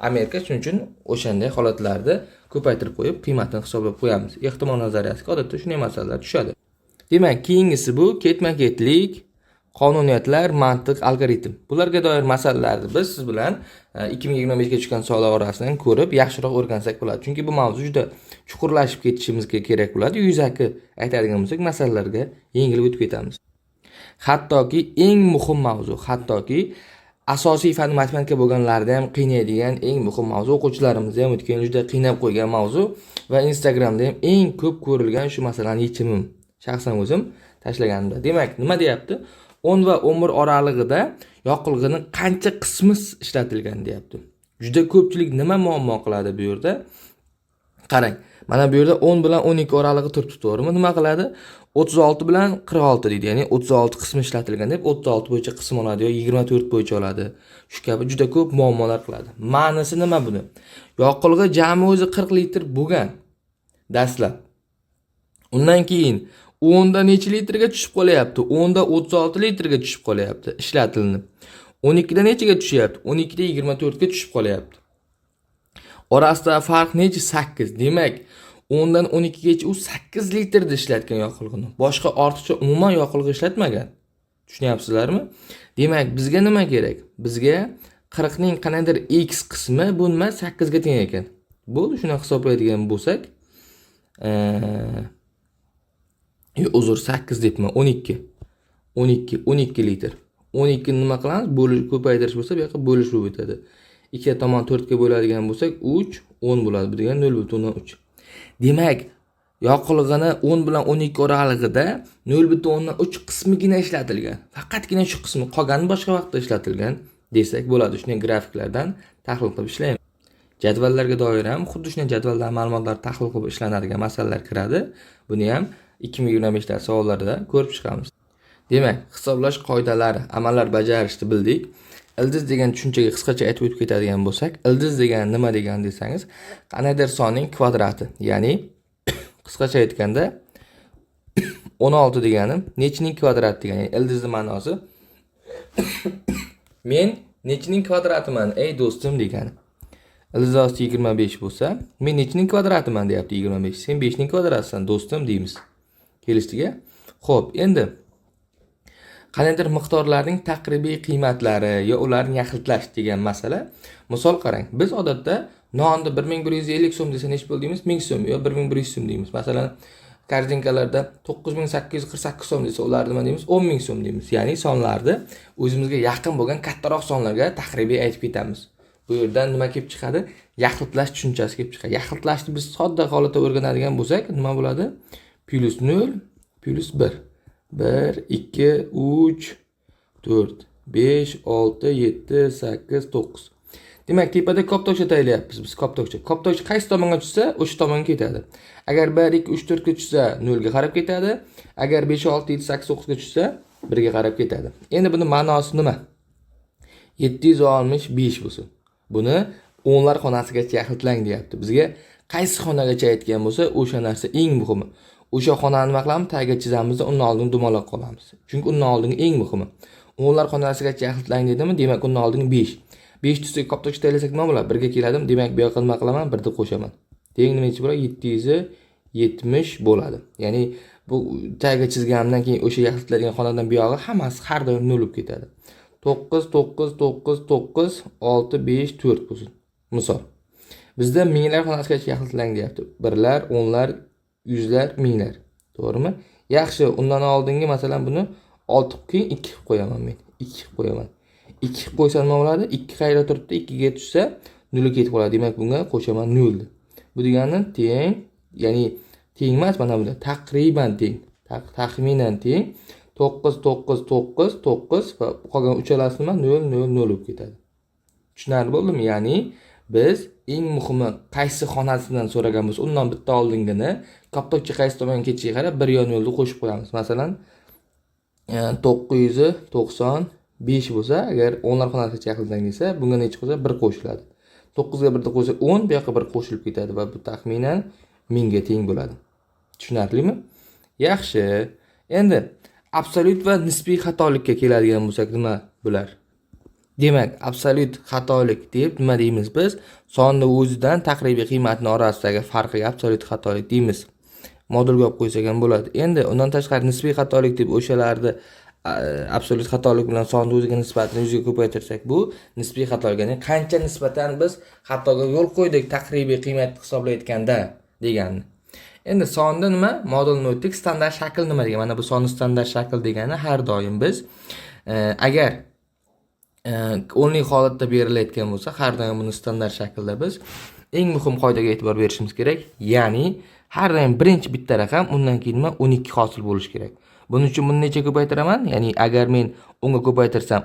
Amerika, shuning uchun o'shanday holatlarda ko'paytirib qo'yib, qiymatini hisoblab qo'yamiz. Ehtimol nazariyasiga odatda shunday masalalar tushadi. Demak, keyingisi bu ketma-ketlik, qonuniyatlar, mantiq, algoritm. Bularga doir masalalarni biz siz bilan 2025 ga tushgan savollar orasidan ko'rib, yaxshiroq o'rgansak bo'ladi. Chunki bu mavzu juda chuqurlashib ketishimizga kerak bo'ladi. Yuzaki aytadigan bo'lsak, masalalarga yengil o'tib ketamiz. Hattoki eng muhim mavzu, hattoki asosiy fan matematika bo'lganlarda ham qiynaydigan eng muhim mavzu, o'quvchilarimizni ham o'tgan juda qiynab qo'ygan mavzu va Instagramda ham eng ko'p ko'rilgan shu masalani yechimim. Shaxsan o'zim tashlaganimda. Demak, nima deyapti? 10 va 11 oralig'ida yoqilg'ining qancha qismi ishlatilgan deyapti. Juda ko'pchilik nima muammo qiladi bu yerda? Qarang, mana bu yerda 10 bilan 12 oralig'i turibdi, to'g'rimi? Nima qiladi? 36 bilan 46 deydi. Ya'ni 36 qismi ishlatilgan deb 36 bo'yicha qism oladi yoki 24 bo'yicha oladi. Shu kabi juda ko'p muammolar qiladi. Ma'nosi nima buni? Yoqilg'i jami o'zi 40 litr bo'lgan dastlab. Undan keyin 10 da necha litrga tushib qolyapti? 10 da 36 litrga tushib qolyapti ishlatilinib. 12 da nechaga tushyapti? 12 da 24 ga tushib qolyapti. Orasida farq necha? 8. Demak, 10 dan 12 gacha u 8 litrda ishlatgan yoqilg'ini. Boshqa ortiqcha umuman yoqilg'i ishlatmagan. Tushunyapsizlarmi? Demak, bizga nima kerak? Bizga 40 ning qanaqadir x qismi bu nima 8 ga teng ekan. Bo'ldi, shuni hisoblaydigan bo'lsak, uzr 8 debman, 12 litr. 12 ni nima qilamiz? Bo'lish ko'paytirish bo'lsa, bu yoqqa bo'lish bo'lib o'tadi. 2 tomon 4 ga bo'ladigan bo'lsak, 3 10 bo'ladi. Bu degan 0.3. Demak, yoqilg'ini 10 bilan 12 oralig'ida 0.3 qismigina ishlatilgan. Faqatgina shu qismi, qolgani boshqa vaqtda ishlatilgan desak bo'ladi. Shunday grafiklardan tahlil qilib ishlaymiz. Jadvallarga doir ham xuddi shunday jadvallar ma'lumotlar tahlil qilib ishlanadigan masalalar kiradi. Buni ham 2025 ta savollarda ko'rib chiqamiz. Demak, hisoblash qoidalari, amallar bajarishni bildik. Ildiz degan tushunchaga qisqacha aytib o'tib ketadigan bo'lsak, ildiz degan nima degan desangiz, qanaqadir sonning kvadrati, ya'ni qisqacha aytganda 16 degani nechining kvadrati degani. Ildizni ma'nosi men nechining kvadratiman ey do'stim degani. Ildiz osti 25 bo'lsa, men nechining kvadratiman deyapti 25. Sen 5 ning kvadratisan do'stim deymiz. Kelishdiga? Xo'p, endi qanaqadir miqdorlarning taqribiy qiymatlari yo ularni yaxlitlash degan masala. Misol qarang, biz odatda nonni 1150 so'm desa nech pul deymiz? 1000 so'm yo 1100 so'm deymiz. Masalan, korzinkalarda 9848 so'm desa ular nima deymiz? 10000 so'm deymiz. Ya'ni sonlarni o'zimizga yaqin bo'lgan kattaroq sonlarga taqribiy aytib ketamiz. Bu yerdan nima kelib chiqadi? Yaxlitlash tushunchasi kelib chiqadi. Yaxlitlashni biz sodda holatda o'rganadigan bo'lsak, nima bo'ladi? Plus 0 plus 1. 1, 2, 3, 4, 5, 6, 7, 8, 9. Demak, tepada koptokcha tayyorlayapmiz biz koptokcha. Koptokcha qaysi tomonga tushsa, o'sha tomonga ketadi. Agar 1, 2, 3, 4 ga tushsa, 0 ga qarab ketadi. Agar 5, 6, 7, 8, 9 ga tushsa, 1 ga qarab ketadi. Endi buni ma'nosi nima? 765 bo'lsin. Buni o'nlar xonasigacha yaxlitlang deyapti. Bizga qaysi xonagacha aytgan bo'lsa, o'sha narsa eng muhimi. O'sha xonani nima qilamiz? Tagiga chizamiz, undan oldin dumalab qolamiz. Chunki undan oldin eng muhimi. O'nlar xonasigacha yaxlitlang dedimi? Demak, undan oldin 5. 5 tushsa koptokcha tayyorlasak nima bo'ladi? 1 ga keladim. Demak, bu yoqqa nima qilaman? 1 ni qo'shaman. Teng nimachi bo'ladi? 770 bo'ladi. Ya'ni bu tagiga chizganimdan keyin o'sha yaxlitiladigan xonadan bu yog'i hammasi har doim 0 bo'lib ketadi. 9 9 9 9 6 5 4 bo'lsin. Misol. Bizda minglar xonasigacha yaxlitlang deyapti. Birlar, o'nlar, yuzlar, minglar. To'g'rimi? Yaxshi, undan oldingi masalan buni 6 keyin 2 qilib qo'yaman men. 2 qilib qo'yaman. 2 qilib qo'ysam nima bo'ladi? 2 qayerda turibdi? 2 ga tushsa 0 ga ketib qoladi. Demak, bunga qo'shaman 0. Bu degani teng, ya'ni teng emas, mana bunda taqriban teng. Taxminan teng. 9 9 9 9 va qolgan uchalasi nima? 0 0 0 bo'lib ketadi. Tushunarli bo'ldimi? Ya'ni biz eng muhimi qaysi xonasidan so'ragan bo'lsa, undan bitta oldingini koptokcha qaysi tomonga ketishiga qarab 1 yon yo'lni qo'shib qo'yamiz. Masalan, 990 5 bo'lsa, agar o'nlar xonasi chaqildan kelsa, bunga necha qo'shsa 1 qo'shiladi. 9 ga 1 qo'shsa 10, bu yoqqa 1 qo'shilib ketadi va bu taxminan 1000 ga teng bo'ladi. Tushunarlimi? Yaxshi. Endi absolyut va nisbiy xatolikka keladigan bo'lsak, nima bular? Demak, absolyut xatolik deb nima deymiz biz? Sonni o'zidan taqribiy qiymatni orasidagi farqiga absolyut xatolik deymiz. Modulga olib qo'ysak ham bo'ladi. Endi undan tashqari nisbiy xatolik deb o'shalarni absolyut xatolik bilan sonni o'ziga nisbatini 100 ga ko'paytirsak, bu nisbiy xatolik. Ya'ni qancha nisbatan biz xatoga yo'l qo'ydik taqribiy qiymatni hisoblayotganda degani. Endi sonda nima? Modulni o'tdik. Standart shakl nima degan? Mana bu sonni standart shakl degani har doim biz agar o'nlik holatda berilayotgan bo'lsa, har doim buni standart shaklda biz eng muhim qoidaga e'tibor berishimiz kerak. Ya'ni har doim birinchi bitta raqam, undan keyin nima 12 hosil bo'lishi kerak. Buning uchun buni necha ko'paytiraman? Ya'ni agar men 10 ga ko'paytirsam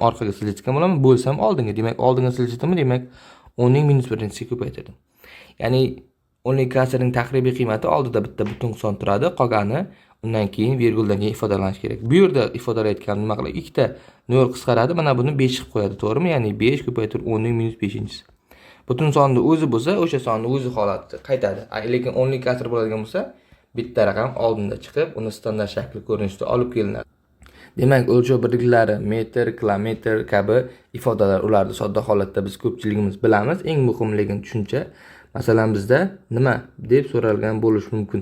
orqaga siljitgan bo'laman, bo'lsam oldinga. Demak, oldinga siljitdimmi? Demak, 10 ning -1-siga ko'paytirdim. Ya'ni o'nlik kasrning taqribiy qiymati oldida bitta butun son turadi, qolgani undan keyin virguldan keyin ifodalanish kerak. Bu yerda ifodalayotgan nima qiladi? Ikkita 0 qisqaradi, mana buni 5 qilib qo'yadi, to'g'rimi? Ya'ni 5 ko'paytir 10 ning -5-si. Butun sonni o'zi bo'lsa, o'sha sonni o'zi holatda qaytadi. Lekin o'nlik kasr bo'ladigan bo'lsa, bitta raqam oldinda chiqib, uni standart shakl ko'rinishida olib kelinadi. Demak, o'lchov birliklari metr, kilometr kabi ifodalar, ularni sodda holatda biz ko'pchiligimiz bilamiz. Eng muhimligini tushuncha, masalan bizda nima deb so'ralgan bo'lishi mumkin.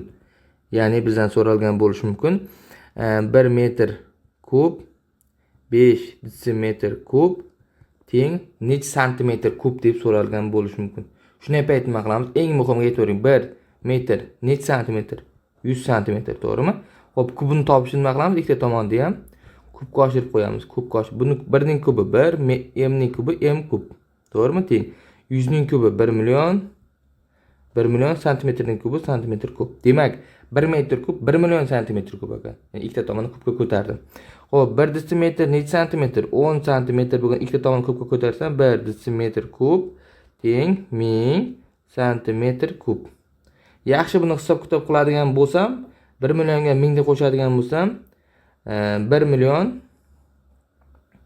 Ya'ni bizdan so'ralgan bo'lishi mumkin. 1 metr kub 5 desimetr kub teng necha santimetr kub deb so'ralgan bo'lishi mumkin. Shunday payt nima qilamiz? Eng muhimiga aytavering. 1 metr necha santimetr? 100 santimetr, to'g'rimi? Xo'p, kubini topishni nima qilamiz? Ikkita tomonni ham kubga oshirib qo'yamiz. Kubga oshirib, buni 1 ning kubi 1, m ning kubi m kub. To'g'rimi? Teng 100 ning kubi 1 million, 1 million santimetrning kubi santimetr kub. Demak, 1 metr kub 1 million santimetr kub ekan. Ya'ni ikkita tomonni kubga ko'tardim. Xo'p, 1 desimetr necha santimetr? 10 santimetr bo'lgan ikkita tomonni kubga ko'tarsam 1 desimetr kub teng 1000 santimetr kub. Yaxshi, buni hisob-kitob qiladigan bo'lsam, 1 millionga 1000 deb qo'shadigan bo'lsam, 1 million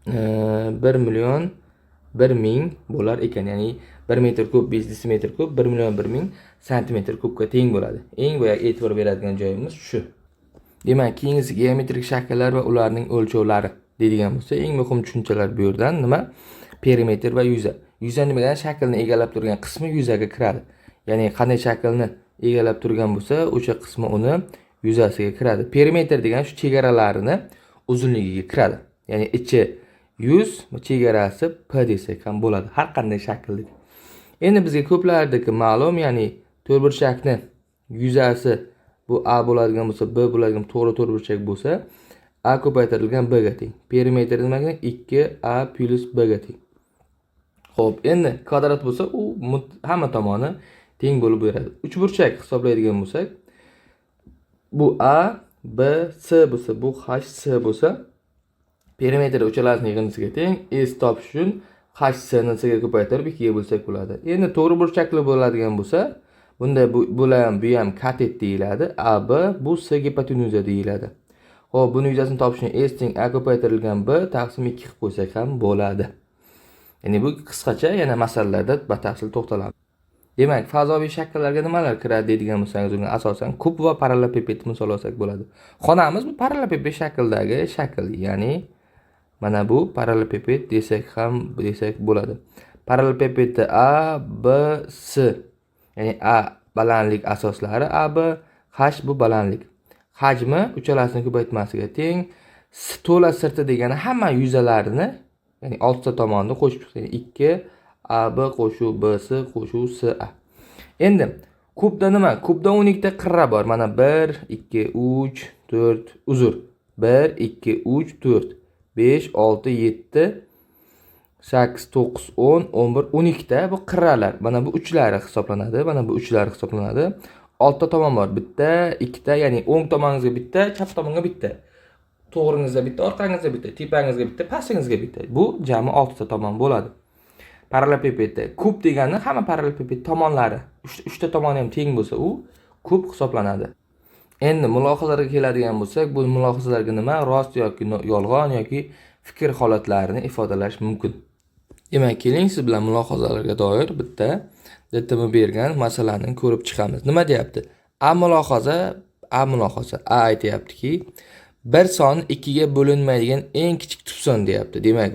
1000 bo'lar ekan. Ya'ni 1 metr kub 5 desimetr kub 1 million 1000 santimetr kubga teng bo'ladi. Eng boya e'tibor beradigan joyimiz shu. Demak, keyingisi geometrik shakllar va ularning o'lchovlari deydigan bo'lsa, eng muhim tushunchalar bu yerdan nima? Perimetr va yuza. Yuza nima degani? Shaklni egallab turgan qismi yuzaga kiradi. Ya'ni qanday shaklni egallab turgan bo'lsa, o'sha qismi uni yuzasiga kiradi. Perimetr degani shu chegaralarini uzunligiga kiradi. Ya'ni ichi 100, chegarasi p desak ham bo'ladi. Har qanday shaklda. Endi bizga ko'plardagi ma'lum, ya'ni to'rtburchakni yuzasi bu a bo'ladigan bo'lsa, b bo'ladigan to'g'ri to'rtburchak bo'lsa, a ko'paytirilgan b ga teng. Perimetr nima demak? 2a plus b ga teng. Xo'p, endi kvadrat bo'lsa, u hamma tomoni teng bo'lib beradi. Uchburchak hisoblaydigan bo'lsak, bu a, b, c bo'lsa, bu h, c bo'lsa, perimetr uchalasining yig'indisiga teng. S topish uchun h, c ni c ga ko'paytirib 2 ga bo'lsak bo'ladi. Endi to'g'ri burchakli bo'ladigan bo'lsa, bunda bu ham katet deyiladi. AB bu C gipotenuza deyiladi. Xo'p, buni yuzasini topish uchun S teng A ko'paytirilgan B taqsim 2 qilib qo'ysak ham bo'ladi. Ya'ni bu qisqacha yana masalalarda batafsil to'xtalamiz. Demak, fazoviy shakllarga nimalar kiradi deydigan bo'lsangiz, unga asosan kub va parallelopiped misol olsak bo'ladi. Xonamiz bu parallelopiped shakldagi shakl, ya'ni mana bu parallelopiped desak bo'ladi. Parallelopipedda A, B, C, ya'ni A balandlik asoslari AB, H bu balandlik. Hajmi uchalasini ko'paytmasiga teng. To'la sirti degani hamma yuzalarini, ya'ni 6 ta tomonni qo'shib chiqadi. 2 AB qo'shuv BC qo'shuv CA. Endi kubda nima? Kubda 12 ta qirra bor. Mana 1, 2, 3, 4, uzr. 1, 2, 3, 4, 5, 6, 7, 8, 9, 10, 11, 12 ta bu qirralar. Mana bu uchlari hisoblanadi. 6 ta tomon bor. Bitta, ikkita, ya'ni o'ng tomoningizga bitta, chap tomonga bitta. To'g'ringizda bitta, orqangizda bitta, tepangizga bitta, pastingizga bitta. Bu jami 6 ta tomon bo'ladi. Parallelopipedda kub degani hamma parallelopiped tomonlari 3 ta tomoni ham teng bo'lsa, u kub hisoblanadi. Endi mulohazalarga keladigan bo'lsak, bu mulohazalarga nima? Rost yoki yolg'on yoki fikr holatlarini ifodalash mumkin. Demak, keling siz bilan mulohazalarga doir bitta DTM bergan masalani ko'rib chiqamiz. Nima deyapti? A mulohaza A aytayaptiki, bir son 2 ga bo'linmaydigan eng kichik tub son deyapti. Demak,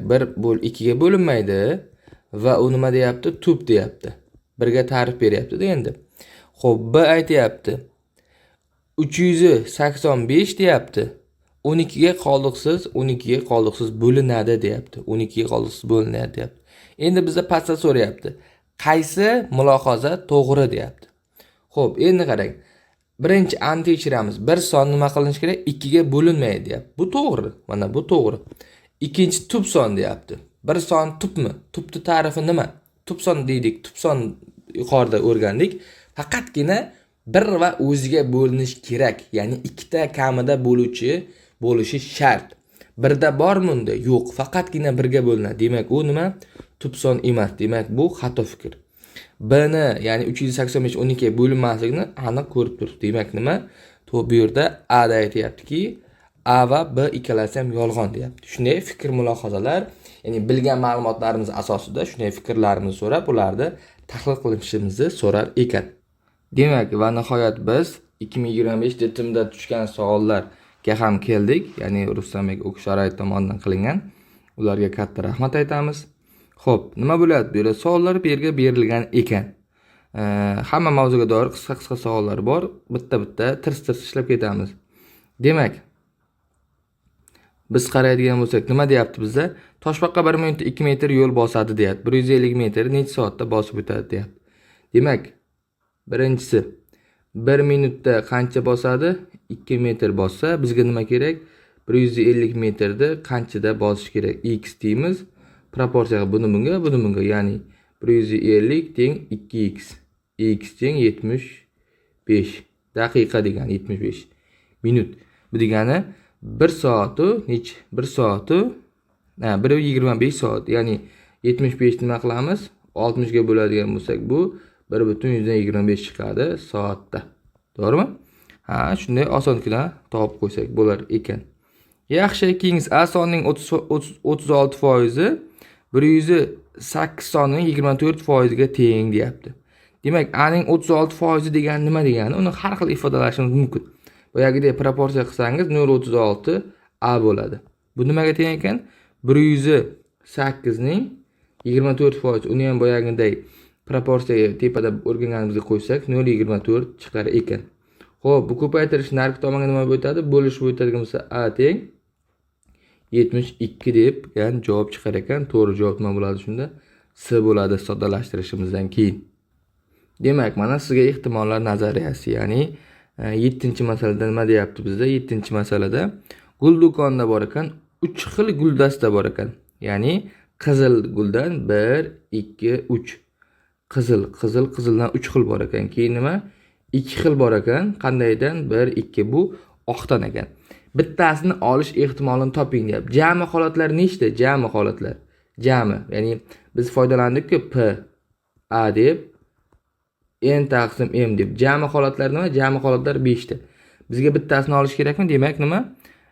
2 ga bo'linmaydi va u nima deyapti? Tub deyapti. 1 ga ta'rif beryapti endi. Xo'p, B aytayapti. 385 deyapti. 12 ga qoldiqsiz bo'linadi deyapti. 12 ga qoldiqsiz bo'linadi deyapti. Endi bizga pastda so'rayapti. Qaysi mulohaza to'g'ri deyapti. Xo'p, endi qarang. Birinchi ani tekshiramiz. Bir son nima qilinishi kerak? 2 ga bo'linmaydi deyapti. Bu to'g'ri. Mana bu to'g'ri. Ikkinchi tub son deyapti. Bir son tubmi? Tubni ta'rifi nima? Tub son deydik. Tub son yuqorida o'rgandik. Faqatgina bir va o'ziga bo'linish kerak. Ya'ni ikkita kamida bo'lishi shart. Birda bormi unda? Yo'q, faqatgina birga bo'linadi. Demak, u nima? Tub son emas. Demak, bu xato fikr. B ni, ya'ni 385 12 ga bo'linmasligini aniq ko'rib turibdi. Demak, nima? Bu yerda A da aytayaptiki, A va B ikkalasi ham yolg'on deyapti. Shunday fikr mulohazalar, ya'ni bilgan ma'lumotlarimiz asosida shunday fikrlarimizni so'rab, ularni tahlil qilishimizni so'rar ekan. Demak, va nihoyat biz 2025 DTMda tushgan savollarga ham keldik. Ya'ni Rustombek O'ksharoyev tomonidan qilingan. Ularga katta rahmat aytamiz. Xo'p, nima bo'ladi? Bu yerda savollar bu yerga berilgan ekan. Hamma mavzuga doir qisqa savollar bor. Bitta tirs ishlab ketamiz. Demak, biz qaraydigan bo'lsak, nima deyapti bizda? Toshbaqa 1 minutda 2 metr yo'l bosadi deyapti. 150 metr necha soatda bosib o'tadi deyapti. Demak, birinchisi 1 minutda qancha bosadi? 2 metr bossa, bizga nima kerak? 150 metrda qanchada bosish kerak? X deymiz. Proporsiyaga buni bunga, ya'ni 150 teng 2x. X teng 75 daqiqa degani 75 minut. Bu degani 1 soati nech? 1 soati 1.25 soat. Ya'ni 75 nima qilamiz? 60 ga bo'ladigan bo'lsak, bu 1.25 chiqadi soatda. To'g'rimi? Shunday osongina topib qo'ysak bo'lar ekan. Yaxshi, keyingisi A sonning 36% 108 sonning 24% ga teng deyapti. Demak, A ning 36% degani nima degani? Uni har xil ifodalashimiz mumkin. Boyagidek proporsiya qilsangiz 0.36 A bo'ladi. Bu nimaga teng ekan? 108 ning 24%. Uni ham boyagidek proporsiyaga tepada o'rganganimizga qo'ysak 0.24 chiqar ekan. Xo'p, bu ko'paytirish narki tomonga nima bo'ladi? Bo'lish bo'ladigan bo'lsa A teng 72 deb javob chiqar ekan. To'g'ri javob nima bo'ladi shunda? C bo'ladi soddalashtirishimizdan keyin. Demak, mana sizga ehtimollar nazariyasi, ya'ni 7-masalada nima deyapti bizda? 7-masalada gul do'konida bor ekan, 3 xil guldasta bor ekan. Ya'ni qizil guldan 1, 2, 3. Qizildan 3 xil bor ekan. Keyin nima? 2 xil bor ekan. Qandaydan? 1, 2 bu oqdan ekan. Bittasini olish ehtimolini toping deyapti. Jami holatlar nechta? Jami holatlar. Ya'ni biz foydalandik-ku P A deb n taqsim m deb. Jami holatlar nima? Jami holatlar 5 ta. Bizga bittasini olish kerakmi? Demak nima?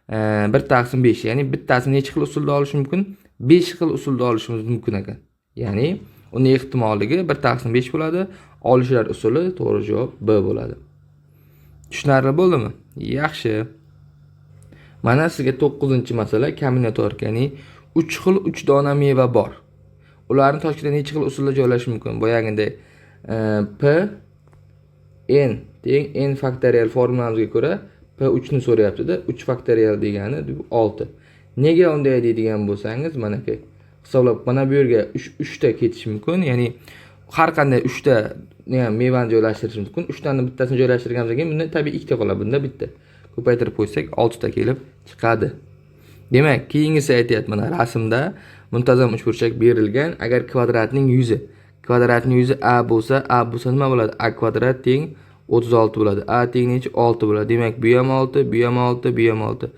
1 taqsim 5. Ya'ni bittasini necha xil usulda olish mumkin? 5 xil usulda olishimiz mumkin ekan. Ya'ni uning ehtimolligi 1 taqsim 5 bo'ladi. Olishlar usuli to'g'ri javob B bo'ladi. Tushunarli bo'ldimi? Yaxshi. Mana sizga 9-masala kombinator, ya'ni 3 xil 3 dona meva bor. Ularni toshkentda necha xil usulda joylash mumkin? Boyagida P n teng n faktorial formulamizga ko'ra P3 ni so'rayapti-da. 3 faktorial degani 6. Nega unday deydigan bo'lsangiz, mana ki hisoblab, mana bu yerga 3 ta ketish mumkin. Ya'ni har qanday 3 ta mevani joylashtirish mumkin. 3 taning bittasini joylashtirganimizdan keyin bunda tabiiy 2 ta qoladi, bunda bitta. Ko'paytirib qo'ysak 6 ta kelib chiqadi. Demak, keyingisi aytayapti, mana rasmda muntazam uchburchak berilgan. Agar kvadratning yuzi A bo'lsa nima bo'ladi? A kvadrat teng 36 bo'ladi. A teng necha? 6 bo'ladi. Demak, bu ham 6, bu ham 6, bu ham 6.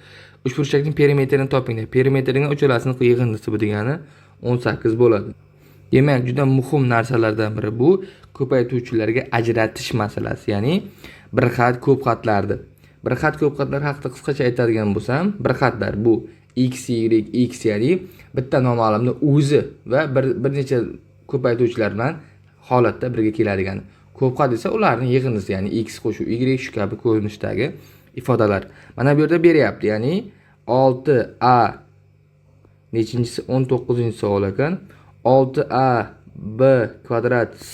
Uchburchakning perimetrini toping. Perimetrining uchalasini yig'indisi bu degani 18 bo'ladi. Demak, juda muhim narsalardan biri bu ko'paytuvchilarga ajratish masalasi, ya'ni bir xat ko'p xatlardi. Bir xat ko'p xatlar haqida qisqacha aytadigan bo'lsam, bir xatlar bu x y x ya'ni bitta noma'lumni o'zi va bir necha ko'paytuvchilar bilan holatda birga keladigan. Ko'pqa desa ularning yig'indisi, ya'ni x qo'shib y shu kabi ko'rinishdagi ifodalar. Mana bu yerda beryapti, ya'ni 6a nechinchisi 19-savol ekan. 6a b kvadrat s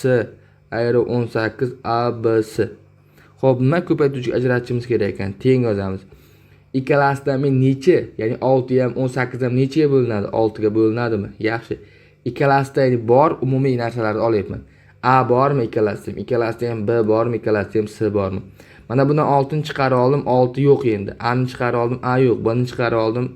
ayri 18a b s. Xo'p, nima ko'paytuvchi ajratishimiz kerak ekan? Teng yozamiz. Ikkalasidan men necha, ya'ni 6 ham 18 ham nechaga bo'linadi? 6 ga bo'linadimi? Yaxshi. Ikkalasida ya'ni bor umumiy narsalarni olyapman. A bormi ikkalasida? Ikkalasida ham b bormi? Ikkalasida ham s bormi? Mana bundan 6 ni chiqarib oldim, 6 yo'q endi. A ni chiqarib oldim, A yo'q. B ni chiqarib oldim,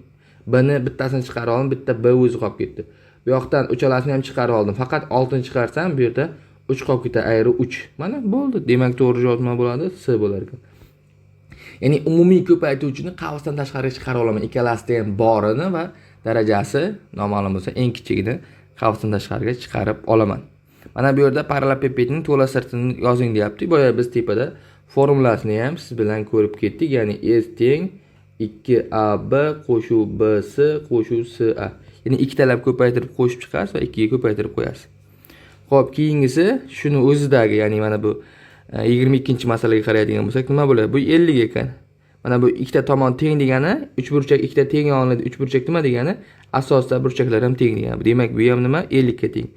B ni bittasini chiqarib oldim, bitta B o'zi qolib ketdi. Bu yoqdan uchalasini ham chiqarib oldim. Faqat 6 ni chiqarsam, bu yerda 3 qolib ketadi, ayri 3. Mana bo'ldi. Demak, to'g'ri javob nima bo'ladi? S bo'lar ekan. Ya'ni umumiy ko'paytuvchini qavsdan tashqariga chiqarib olaman. Ikkalasida ham borini va darajasi noma'lum bo'lsa, eng kichigini qavsdan tashqariga chiqarib olaman. Mana bu yerda parallelpipedning to'la sirtini yozing deyapti. Boya biz tepada formulasini ham siz bilan ko'rib ketdik. Ya'ni S teng 2AB qo'shuv BS qo'shuv SA. Ya'ni ikkitalab ko'paytirib qo'shib chiqasiz va 2 ga ko'paytirib qo'yasiz. Xo'p, keyingisi shuni o'zidagi, ya'ni mana bu 22-masalaga qaraydigan bo'lsak, nima bo'ladi? Bu 50 ekan. Mana bu ikkita tomon teng degani, 3 burchak ikkita teng olinadi. 3 burchak nima degani? Asosda burchaklar ham teng degani. Demak, bu ham nima? 50 ga teng.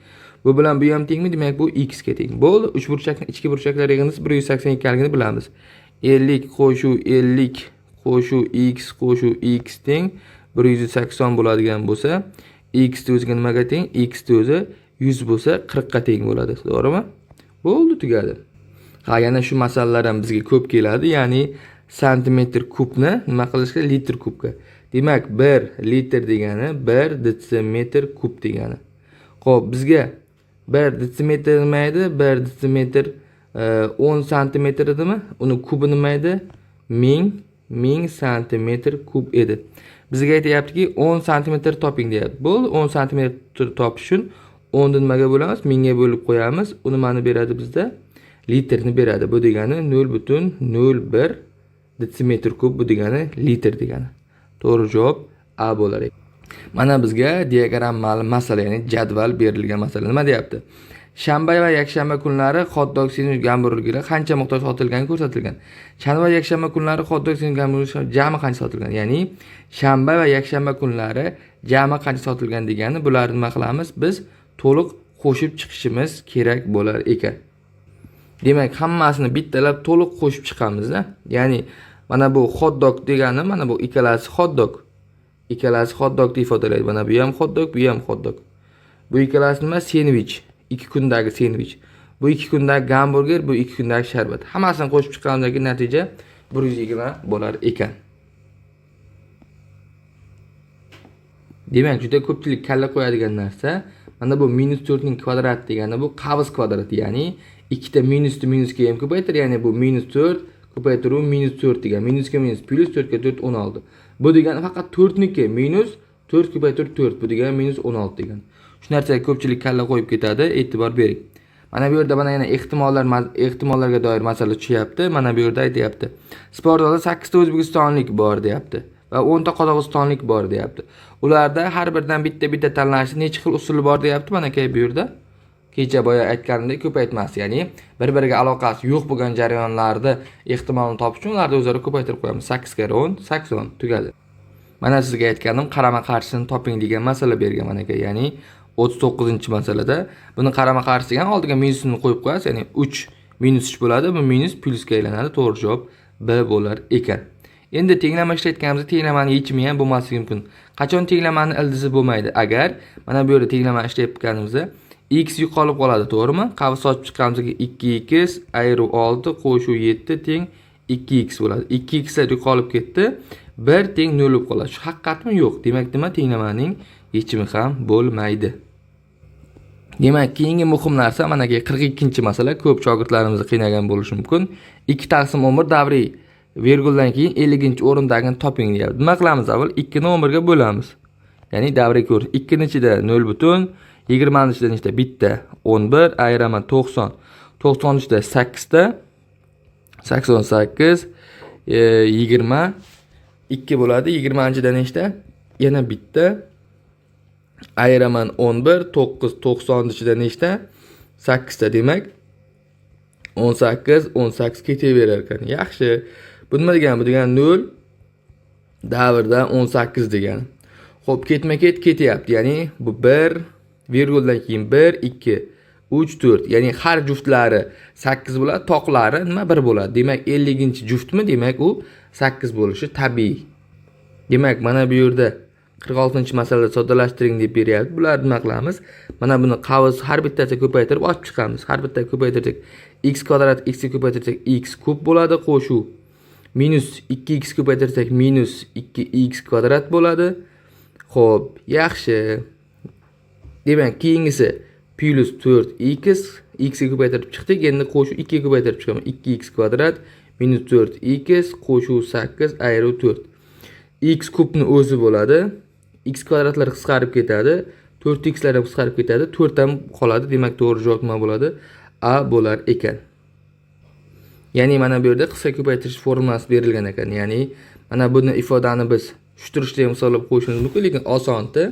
Bu bilan bu ham tengmi? Demak, bu x ga teng. Bo'ldi. 3 burchakning ichki burchaklar yig'indisi 182 ekanligini bilamiz. 50 qo'shuv 50 qo'shuv x qo'shuv x teng 180 bo'ladigan bo'lsa, x o'ziga nimaga teng? X o'zi 100 bo'lsa 40 ga teng bo'ladi. To'g'rimi? Bo'ldi, tugadi. Ha, yana shu masalalar ham bizga ko'p keladi. Ya'ni santimetr kubni nima qilishga? Litr kubga. Demak, 1 litr degani 1 detsimetr kub degani. Xo'p, bizga 1 detsimetr nima edi? 1 detsimetr 10 santimetr edimi? Uni kubi nima edi? 1000 santimetr kub edi. Bizga aytayaptiki 10 santimetr toping deyapti. Bo'ldi, 10 santimetr topish uchun 10 ni nimaga bo'lamiz? 1000 ga bo'lib qo'yamiz. Uni mana beradi bizda? Litrni beradi. Bu degani 0.01 detsimetr kub, bu degani litr degani. To'g'ri javob A bo'lar ekan. Mana bizga diagrammali masala, ya'ni jadval berilgan masala. Nima deyapti? Shanba va yakshanba kunlari hot dog sandwich gamburgerlar qancha miqdorda sotilgani ko'rsatilgan. Shanba va yakshanba kunlari hot dog sandwich gamburgerlar jami qancha sotilgan? Ya'ni shanba va yakshanba kunlari jami qancha sotilgan degani, bularni nima qilamiz? Biz to'liq qo'shib chiqishimiz kerak bo'lar ekan. Demak, hammasini bittalab to'liq qo'shib chiqamiz-da. Ya'ni mana bu hot dog degani, mana bu ikkalasi hot dog. Ikkalasi hot dog deb ifodalaydi. Mana bu ham hot dog, bu ham hot dog. Bu ikkalasi nima? Sandwich. 2 kundagi sandwich. Bu 2 kundagi gamburger, bu 2 kundagi sharbat. Hammasini qo'shib chiqqandagi natija 120 bo'lar ekan. Demak, juda ko'pchilik kalla qo'yadigan narsa, mana bu -4 ning kvadrati degani bu qavs kvadrati, ya'ni ikkita minusni minusga ham ko'paytir, ya'ni bu -4 ko'paytiruv -4 degan. Minusga minus plus 4 ga 4 16. Bu degani faqat 4 niki minus 4 ko'paytirib 4, bu degani -16 degan. Shu narsaga ko'pchilik kalla qo'yib ketadi, e'tibor bering. Mana bu yerda yana ehtimollarga doir masala tushyapti. Mana bu yerda aytayapti. Sport zalida 8 ta o'zbekistonlik bor deyapti va 10 ta qozog'istonlik bor deyapti. Ularda har biridan bitta tanlanishi necha xil usuli bor deyapti. Mana bu yerda kecha boya aytganimdek ko'paytmas, ya'ni bir-biriga aloqasi yo'q bo'lgan jarayonlarda ehtimolni topish uchun ularni o'zaro ko'paytirib qo'yamiz. 8 kare 10 80 tugadi. Mana sizga aytganim qarama-qarshisini toping degan masala bergan mana aka, ya'ni 39-masalada buni qarama-qarshisiga oldiga minusini qo'yib qo'yasiz, ya'ni 3 minus 3 bo'ladi, bu minus plusga aylanadi. To'g'ri javob B bo'lar ekan. Endi tenglama ishlatganimizda tenglamani yechimi ham bo'lmasligi mumkin. Qachon tenglamani ildizi bo'lmaydi? Agar mana bu yerda tenglama ishlatganimizda x yo'qolib qoladi, to'g'rimi? Qavs ochib chiqqanimizda 2x ayru 6 qo'shuv 7 teng 2x bo'ladi. 2x lar yo'qolib ketdi. 1 teng 0 bo'lib qoladi. Shu haqiqatmi? Yo'q. Demak, nima? Tenglamaning yechimi ham bo'lmaydi. Demak, keyingi muhim narsa mana 42-masala ko'p shogirdlarimizni qiynagan bo'lishi mumkin. 2 taqsim 11 davriy virguldan keyin 50-o'rindagini toping deyapti. Nima qilamiz avval? 2 ni 11 ga bo'lamiz. Ya'ni davriy ko'rish. 2 ni ichida 0 butun, 20 ni ichida nechta? Bitta 11 ayiraman 90. 90 ni ichida 8 ta 88 20 2 bo'ladi. 20 ni ichida nechta? yana bitta ayiraman 11, 9 90 ichida nechta? 8 ta, demak 18 ketaverar ekan. Yaxshi. Bu nima degani? Bu degani 0 davrda 18 degani. Xo'p, ketma-ket ketyapti. Ya'ni bu 1 virguldan keyin 1, 2, 3, 4. Ya'ni har juftlari 8 bo'ladi, toqlari nima 1 bo'ladi. Demak 50-juftmi? Demak u 8 bo'lishi tabiiy. Demak, mana bu yerda 46-masalada soddalashtiring deb beryapti. Bularni nima qilamiz? Mana buni qavs har bittasiga ko'paytirib olib chiqamiz. Har bittaga ko'paytirsak x kvadrat, x ga ko'paytirsak x kub bo'ladi, qo'shuv minus 2x ko'paytirsak minus 2x kvadrat bo'ladi. Xo'p, yaxshi. Demak, keyingisi plus 4x, x ga ko'paytirib chiqdik. Endi qo'shuv 2 ga ko'paytirib chiqaman. 2x kvadrat minus 4x qo'shuv 8 ayru 4. X kubni o'zi bo'ladi. X kvadratlar qisqarib ketadi. 4x lar ham qisqarib ketadi. 4 ham qoladi. Demak, to'g'ri javob nima bo'ladi? A bo'lar ekan. Ya'ni mana bu yerda qisqa ko'paytirish formulasi berilgan ekan. Ya'ni mana buni ifodani biz tushuntirishda ham hisoblab qo'yishimiz mumkin, lekin osonda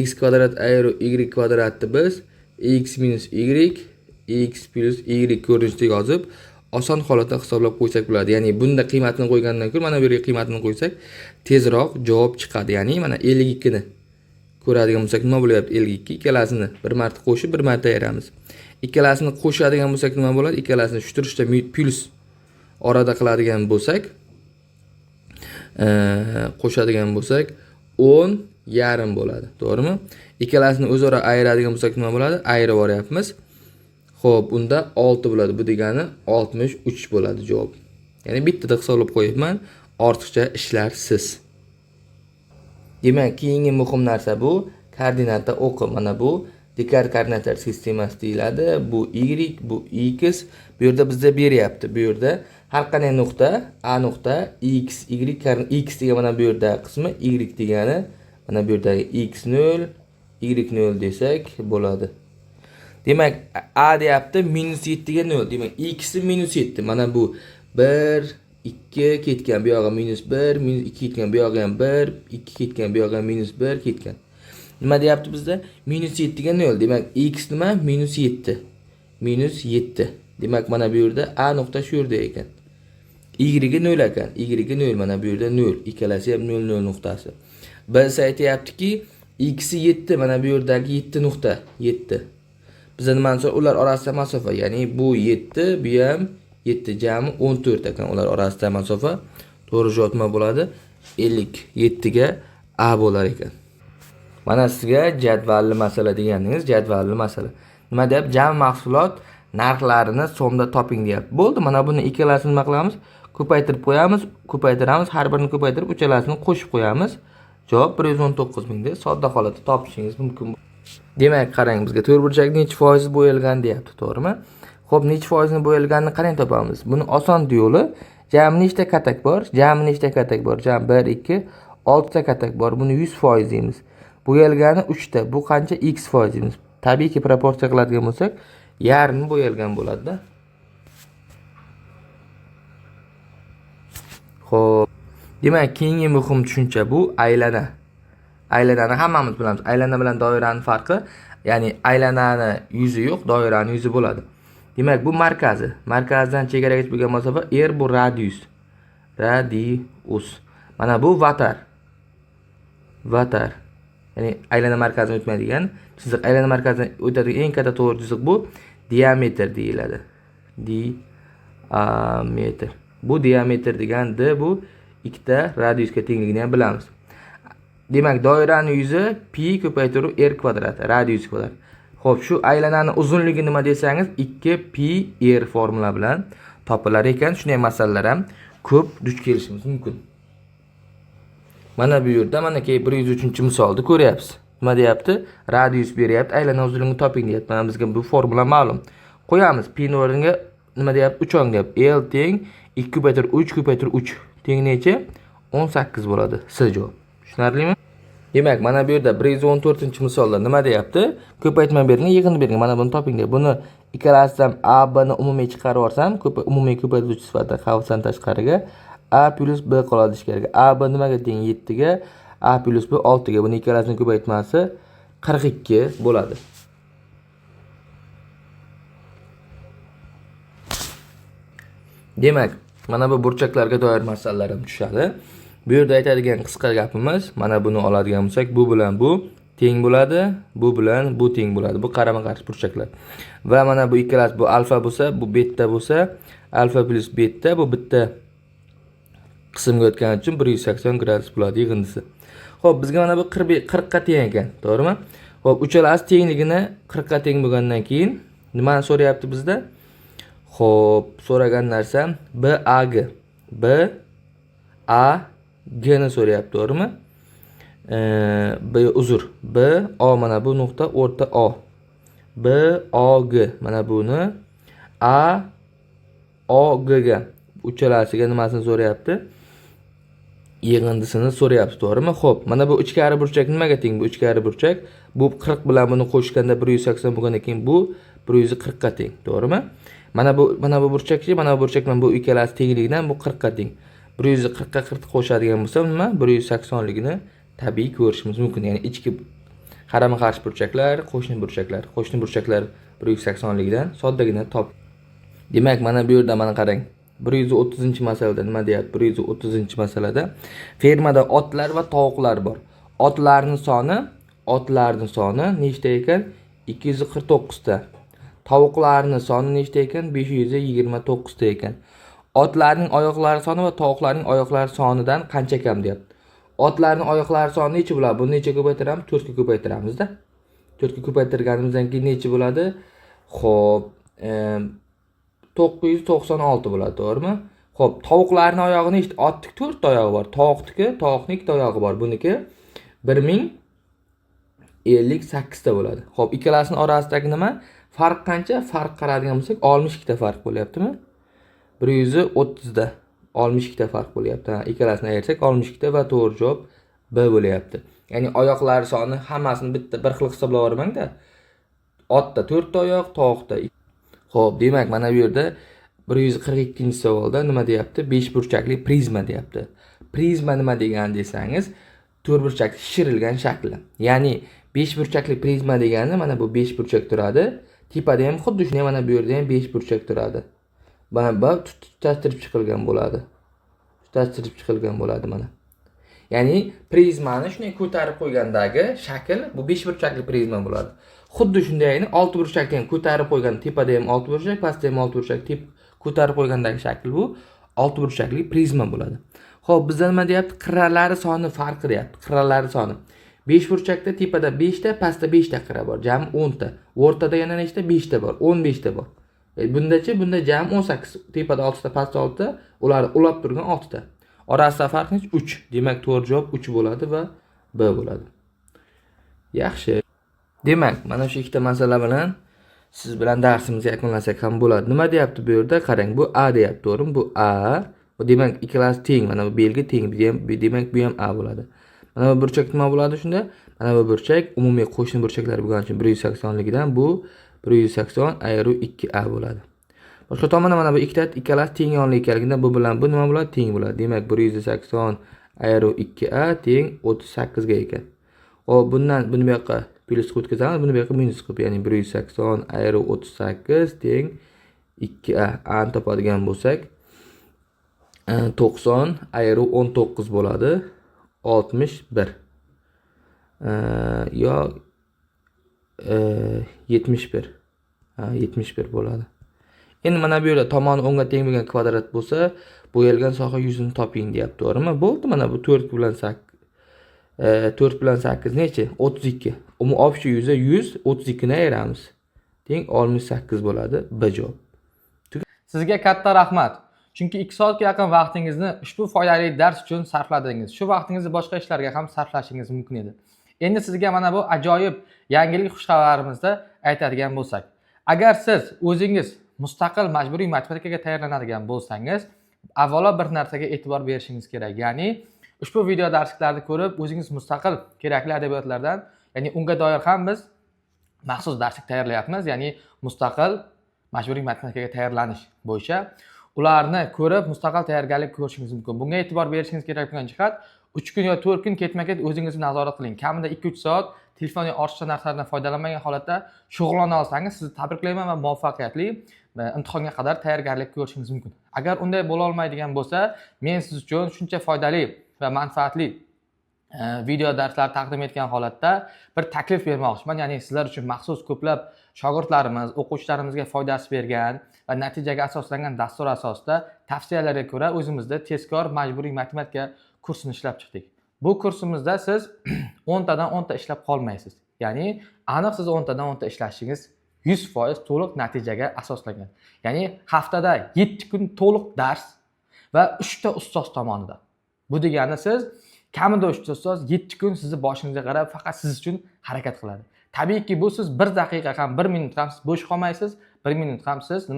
x kvadrat ayru y kvadratni biz x minus y, x plus y ko'rinishda yozib, oson holatda hisoblab qo'ysak bo'ladi. Ya'ni bunda qiymatini qo'ygandan ko'ra mana bu yerga qiymatini qo'ysak, tezroq javob chiqadi. Ya'ni mana 52 ni ko'radigan bo'lsak, nima bo'lyapti? 52 ikkalasini bir marta qo'shib, bir marta ayiramiz. Ikkalasini qo'shadigan bo'lsak nima bo'ladi? Ikkalasini tushuntirishda plus orada qiladigan bo'lsak, qo'shadigan bo'lsak 10 yarim bo'ladi. To'g'rimi? Ikkalasini o'zaro ayiradigan bo'lsak nima bo'ladi? Ayirib yuboryapmiz. Xo'p, unda 6 bo'ladi. Bu degani 63 bo'ladi javob. Ya'ni bittada hisoblab qo'yibman. Ortiqcha ishlar siz. Demak, keyingi muhim narsa bu koordinata o'qi. Mana bu Descartes koordinatlar sistemasi deyiladi. Bu y, bu x. Bu yerda bizda beryapti. Bu yerda har qanday nuqta A nuqta x, y x degan mana bu yerda qismi, y degani mana bu yerdagi x0, y0 desak bo'ladi. Demak, A deyapti -7 ga 0. Demak, x -7. Mana bu 1, 2 ketgan, bu yoqqa -1, -2 ketgan, bu yoqqa ham 1, 2 ketgan, bu yoqqa ham -1 ketgan. Nima deyapti bizda? -7 ga 0. Demak, x nima? -7. -7. Demak, mana bu yerda A nuqta shu yerda ekan. Y ga 0 ekan. Y ga 0, mana bu yerda 0. Ikkalasi ham 0, 0 nuqtasi. Biz aytayaptiki, x 7, mana bu yerdagi 7 nuqta, 7. Bizda nima desa, ular orasida masofa, ya'ni bu 7, bu ham 7, jami 14 ekan ular orasida masofa. To'g'ri javob nima bo'ladi? 57 ga A bo'lar ekan. Mana sizga jadvalli masala deganingiz, jadvalli masala. Nima deyapti? Jami mahsulot narxlarini so'mda toping deyapti. Bo'ldi, mana buni ikkalasini nima qilamiz? Ko'paytirib qo'yamiz, ko'paytiramiz, har birini ko'paytirib uchalasini qo'shib qo'yamiz. Javob 119 ming deb sodda holatda topishingiz mumkin. Demak, qarang, bizga to'rtburchak necha foiz bo'yalgan deyapti, to'g'rimi? Xo'p, necha foizni bo'yalganini qanday topamiz? Buni oson yo'li, jami nechta katak bor? Jami nechta katak bor? Jami 1, 2, 6 ta katak bor. Buni 100% deymiz. Bo'yalgani 3 ta. Bu qancha? X foiz deymiz. Tabiiyki proporsiya qiladigan bo'lsak, yarmi bo'yalgan bo'ladi-da. Xo'p, demak, keyingi muhim tushuncha bu aylana. Aylanani hammamiz bilamiz. Aylana bilan doirani farqi, ya'ni aylanani yuzi yo'q, doirani yuzi bo'ladi. Demak, bu markazi. Markazdan chegaragacha bo'lgan masofa r, bu radius. Radius. Mana bu vatar. Vatar. Ya'ni aylana markazidan o'tmaydigan chiziq. Aylana markazidan o'tadigan eng katta to'g'ri chiziq bu diametr deyiladi. Diametr. Bu diametr deganda bu ikkita radiusga tengligini ham bilamiz. Demak, doiraning yuzi pi ko'paytiruv r kvadrat, radius kvadrat. Xo'p, shu aylanani uzunligi nima desangiz, 2pi r formula bilan topilar ekan. Shunday masalalar ham ko'p duch kelishimiz mumkin. Mana bu yerda mana 103-misolda ko'ryapsiz. Nima deyapti? Radius beryapti, aylana uzunligini toping deyapti. Mana bizga bu formula ma'lum. Qo'yamiz. Pi ni o'rniga nima deyapti? 3 ong deyapti. L teng 2 ko'paytir 3 ko'paytir 3 teng necha? 18 bo'ladi. S javob. Tushunarlimi? Demak, mana bu yerda 114-misolda nima deyapti? Ko'paytma berilgan, yig'ini berilgan. Mana buni toping deyapti. Buni ikkalasidan A, B ni umumiy chiqarib olsam, umumiy ko'paytiruvchi sifatida xavfdan tashqariga A plus B qoladi ish kerak. A, B nimaga teng? 7 ga. a plus b 6 ga. Buni ikkalasining ko'paytmasi 42 bo'ladi. Demak, mana bu burchaklarga doir masalalar ham tushadi. Bu yerda aytadigan qisqa gapimiz, mana buni oladigan bo'lsak, bu bilan bu teng bo'ladi, bu bilan bu teng bo'ladi. Bu qarama-qarshi burchaklar. Va mana bu ikkalasi, bu alfa bo'lsa, bu beta bo'lsa, alfa plus beta bu bitta qismga o'tgani uchun 180 gradus bo'ladi yig'indisi. Xo'p, bizga mana bu 40 ga teng ekan, to'g'rimi? Xo'p, uchalasi tengligini 40 ga teng bo'lgandan keyin nimani so'rayapti bizda? Xo'p, so'ragan narsa BAG. BAG ni so'rayapti, to'g'rimi? BO mana bu nuqta o'rta O. BOG mana buni AOG ga uchalasiga nimasini so'rayapti? Yig'indisini so'rayapti, to'g'rimi? Xo'p, mana bu ichkari burchak nimaga teng? Bu ichkari burchak bu 40 bilan buni qo'shganda 180 bo'lgandan keyin bu 140 ga teng, to'g'rimi? Mana bu burchakchi, mana bu burchak bilan bu ikkalasi tengligidan bu 40 ga teng. 140 ga 40 qo'shadigan bo'lsa, nima? 180 ligini tabiiy ko'rishimiz mumkin. Ya'ni ichki qarama-qarshi burchaklar, qo'shni burchaklar 180 ligidan soddagina top. Demak, mana bu yerda mana qarang. 130-masalada nima deyapti? 130-masalada fermada otlar va tovuqlar bor. Otlarning soni nechta ekan? 249 ta. Tovuqlarning soni nechta ekan? 529 ta ekan. Otlarning oyoqlari soni va tovuqlarning oyoqlari sonidan qancha kam deyapti. Otlarning oyoqlari soni necha bo'ladi? Buni necha ko'paytiramiz? 4 ga ko'paytiramiz-da. 4 ga ko'paytirganimizdan keyin necha bo'ladi? Xo'p, 996 bo'ladi, to'g'rimi? Xo'p, tovuqlarning oyog'i nechta? Otning 4 ta oyog'i bor. Tovuqning 2 ta oyog'i bor. Buniki 1058 ta bo'ladi. Xo'p, ikkalasining orasidagi nima? Farq qancha? Farq qaradigan bo'lsak, 62 ta farq bo'lyaptimi? 130 da 62 ta farq bo'lyapti. Ikkalasini ayirsak 62 ta va to'g'ri javob B bo'lyapti. Ya'ni oyoqlar soni hammasini bitta bir xil hisoblab olmang-da. Otda 4 ta oyoq, tovuqda. Xo'p, demak, mana bu yerda 142-savolda nima deyapti? 5 burchakli prizma deyapti. Prizma nima degani desangiz, to'rtburchakli shishirilgan shakli. Ya'ni 5 burchakli prizma degani mana bu 5 burchak turadi. Tepada ham xuddi shunday mana bu yerda ham 5 burchak turadi. Mana bu tutashtirib chiqilgan bo'ladi mana. Ya'ni prizmani shunday ko'tarib qo'ygandagi shakl bu 5 burchakli prizma bo'ladi. Xuddi shundayni 6 burchakni ham ko'tarib qo'ygan, tepada ham 6 burchak, pastda ham 6 burchak ko'tarib qo'ygandagi shakl bu 6 burchakli prizma bo'ladi. Xo'p, bizda nima deyapti? Qirralari soni farqi deyapti. Qirralari soni. 5 burchakda tepada 5 ta, pastda 5 ta qirra bor. Jami 10 ta. O'rtada yana nechta? 5 ta bor. 15 ta bor. Bunda jami 18. Tepada 6 ta, pastda 6 ta, ular ulab turgan 6 ta. Orasida farq 3. Demak, to'g'ri javob 3 bo'ladi va B bo'ladi. Yaxshi. Demak, mana shu ikkita masala bilan siz bilan darsimizni yakunlasak ham bo'ladi. Nima deyapti bu yerda? Qarang, bu A deyapti, to'g'rimi? Bu A. Bu demak ikkalasi teng. Mana bu belgi teng. Demak, bu ham A bo'ladi. Mana bu burchak nima bo'ladi shunda? Mana bu burchak umumiy qo'shni burchaklar bo'lgani uchun 180 ligidan bu 180 ayru 2A bo'ladi. Boshqa tomonda mana bu ikkalasi teng yonli ekanligidan bu bilan bu nima bo'ladi? Teng bo'ladi. Demak, 180 ayru 2A teng 38 ga ekan. Xo'p, bundan buni bu yoqqa plus qilib o'tkazamiz, buni bu yoqqa minus qilib, ya'ni 180 ayru 38 teng 2A. A ni topadigan bo'lsak, 90 ayru 19 bo'ladi. 61. Yo 71. 71 bo'ladi. Endi mana bu yerda tomoni 10 ga teng bo'lgan kvadrat bo'lsa, bo'yalgan soha yuzini toping deyapti, to'g'rimi? Bo'ldi, mana bu 4 bilan 8. 4 bilan 8 necha? 32. Общий yuzi 100, 32 ni ayiramiz. Teng 68 bo'ladi. B javob. Sizga katta rahmat. Chunki 2 soatga yaqin vaqtingizni ushbu foydali dars uchun sarfladingiz. Shu vaqtingizni boshqa ishlarga ham sarflashingiz mumkin edi. Endi sizga mana bu ajoyib yangilik xushxabarimizda aytadigan bo'lsak, agar siz o'zingiz mustaqil majburiy matematikaga tayyorlanadigan bo'lsangiz, avvalo bir narsaga e'tibor berishingiz kerak. Ya'ni ushbu video darsliklarni ko'rib, o'zingiz mustaqil kerakli adabiyotlardan, ya'ni unga doir ham biz maxsus darslik tayyorlayapmiz. Ya'ni mustaqil majburiy matematikaga tayyorlanish bo'yicha ularni ko'rib mustaqil tayyorgarlik ko'rishingiz mumkin. Bunga e'tibor berishingiz kerak bo'lgan jihat, 3 kun yo 4 kun ketma-ket o'zingizni nazorat qiling. Kamida 2-3 soat telefon yo ortiqcha narsalardan foydalanmagan holatda shug'ullana olsangiz, sizni tabriklayman va muvaffaqiyatli imtihonga qadar tayyorgarlik ko'rishingiz mumkin. Agar unday bo'la olmaydigan bo'lsa, men siz uchun shuncha foydali va manfaatli video darslar taqdim etgan holatda bir taklif bermoqchiman. Ya'ni sizlar uchun maxsus ko'plab shogirdlarimiz, o'quvchilarimizga foydasi bergan va natijaga asoslangan dastur asosida tavsiyalarga ko'ra o'zimizda tezkor majburiy matematika kursini ishlab chiqdik. Bu kursimizda siz 10 tadan 10 ta ishlab qolmaysiz. Ya'ni aniq siz 10 tadan 10 ta ishlashingiz 100% to'liq natijaga asoslangan. Ya'ni haftada 7 kun to'liq dars va 3 ta ustoz tomonidan. Bu degani siz kamida 3 ta ustoz 7 kun sizni boshingizga qarab faqat siz uchun harakat qiladi. Tabiiyki bu siz 1 daqiqa ham 1 minut ham siz bo'sh qolmaysiz, 1 minut ham siz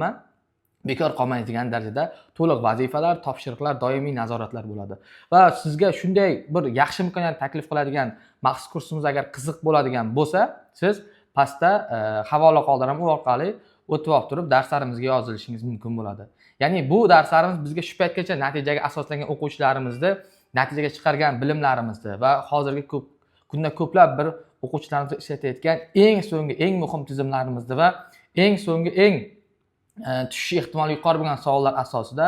bekor qolmaydigan darajada to'liq vazifalar, topshiriqlar, doimiy nazoratlar bo'ladi. Va sizga shunday bir yaxshi imkoniyat taklif qiladigan maxsus kursimiz agar qiziq bo'ladigan bo'lsa, siz pastda havola qoldiraman, u orqali o'tib olib turib darslarimizga yozilishingiz mumkin bo'ladi. Ya'ni bu darslarimiz bizga shu paytgacha natijaga asoslangan o'quvchilarimizni natijaga chiqargan bilimlarimizni va hozirgi kunda ko'plab bir o'quvchilarimizni ishlatayotgan eng so'nggi, eng muhim tizimlarimizni va eng so'nggi, eng tushish ehtimoli yuqori bo'lgan savollar asosida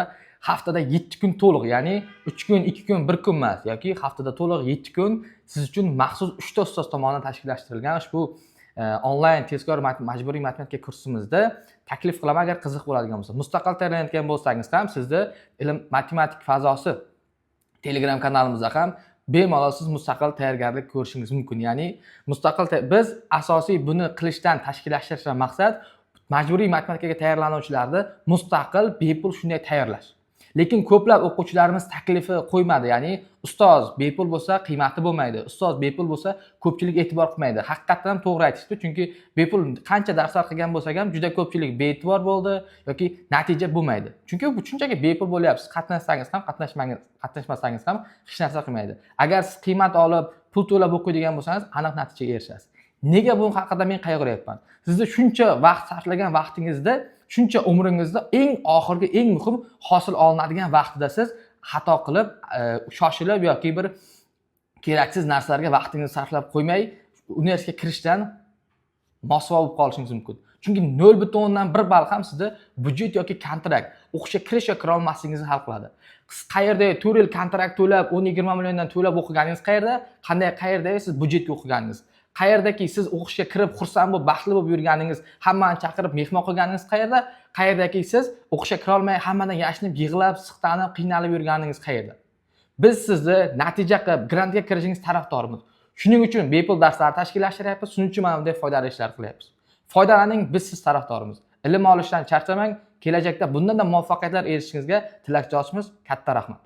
haftada 7 kun to'liq, ya'ni 3 kun, 2 kun, 1 kun emas, yoki haftada to'liq 7 kun siz uchun maxsus 3 ta ustoz tomonidan tashkillashtirilgan ushbu onlayn tezkor majburiy matematika kursimizda taklif qilaman agar qiziq bo'ladigan bo'lsa. Mustaqil tayyorlanayotgan bo'lsangiz ham sizni ilm matematik fazosi Telegram kanalimizda ham bemalol siz mustaqil tayyorgarlik ko'rishingiz mumkin. Ya'ni biz asosiy buni qilishdan tashkillashtirishdan maqsad majburiy matematikaga tayyorlanuvchilarni mustaqil bepul shunday tayyorlash. Lekin ko'plab o'quvchilarimiz taklifi qo'ymadi. Ya'ni ustoz bepul bo'lsa qiymati bo'lmaydi. Ustoz bepul bo'lsa ko'pchilik e'tibor qilmaydi. Haqiqatan ham to'g'ri aytishdi, chunki bepul qancha darslar qilgan bo'lsak ham juda ko'pchilik bee'tibor bo'ldi yoki natija bo'lmaydi. Chunki bu shunchaki bepul bo'lyapsiz. Qatnashsangiz ham, qatnashmasangiz ham hech narsa qilmaydi. Agar siz qiymat olib, pul to'lab o'qiydigan bo'lsangiz, aniq natijaga erishasiz. Nega bu haqida men qayg'uryapman? Sizni shuncha vaqt sarflagan vaqtingizda, shuncha umringizda eng oxirgi, eng muhim hosil olinadigan vaqtida siz xato qilib, shoshilib yoki bir keraksiz narsalarga vaqtingizni sarflab qo'ymay, universitetga kirishdan mosuvo bo'lib qolishingiz mumkin. Chunki 0.1 ball ham sizni budjet yoki kontrakt, o'qishga kirish yoki kira olmasligingizni hal qiladi. Siz qayerda 4 yil kontrakt to'lab, 10-20 milliondan to'lab o'qiganingiz qayerda? Qayerda siz budjetga o'qiganingiz? Qayerdaki siz o'qishga kirib, xursand bo'lib, baxtli bo'lib yurganingiz, hammani chaqirib mehmon qilganingiz qayerda? Qayerdaki siz o'qishga kira olmay, hammadan yashinib, yig'lab, siqtanib, qiynalib yurganingiz qayerda? Biz sizni natija qilib, grantga kirishingiz tarafdorimiz. Shuning uchun bepul darslar tashkillashtiryapmiz, shuning uchun mana bunday foydali ishlar qilyapmiz. Foydalaning, biz siz tarafdorimiz. Ilm olishdan charchamang, kelajakda bundan da muvaffaqiyatlar erishishingizga tilakdoshimiz. Katta rahmat.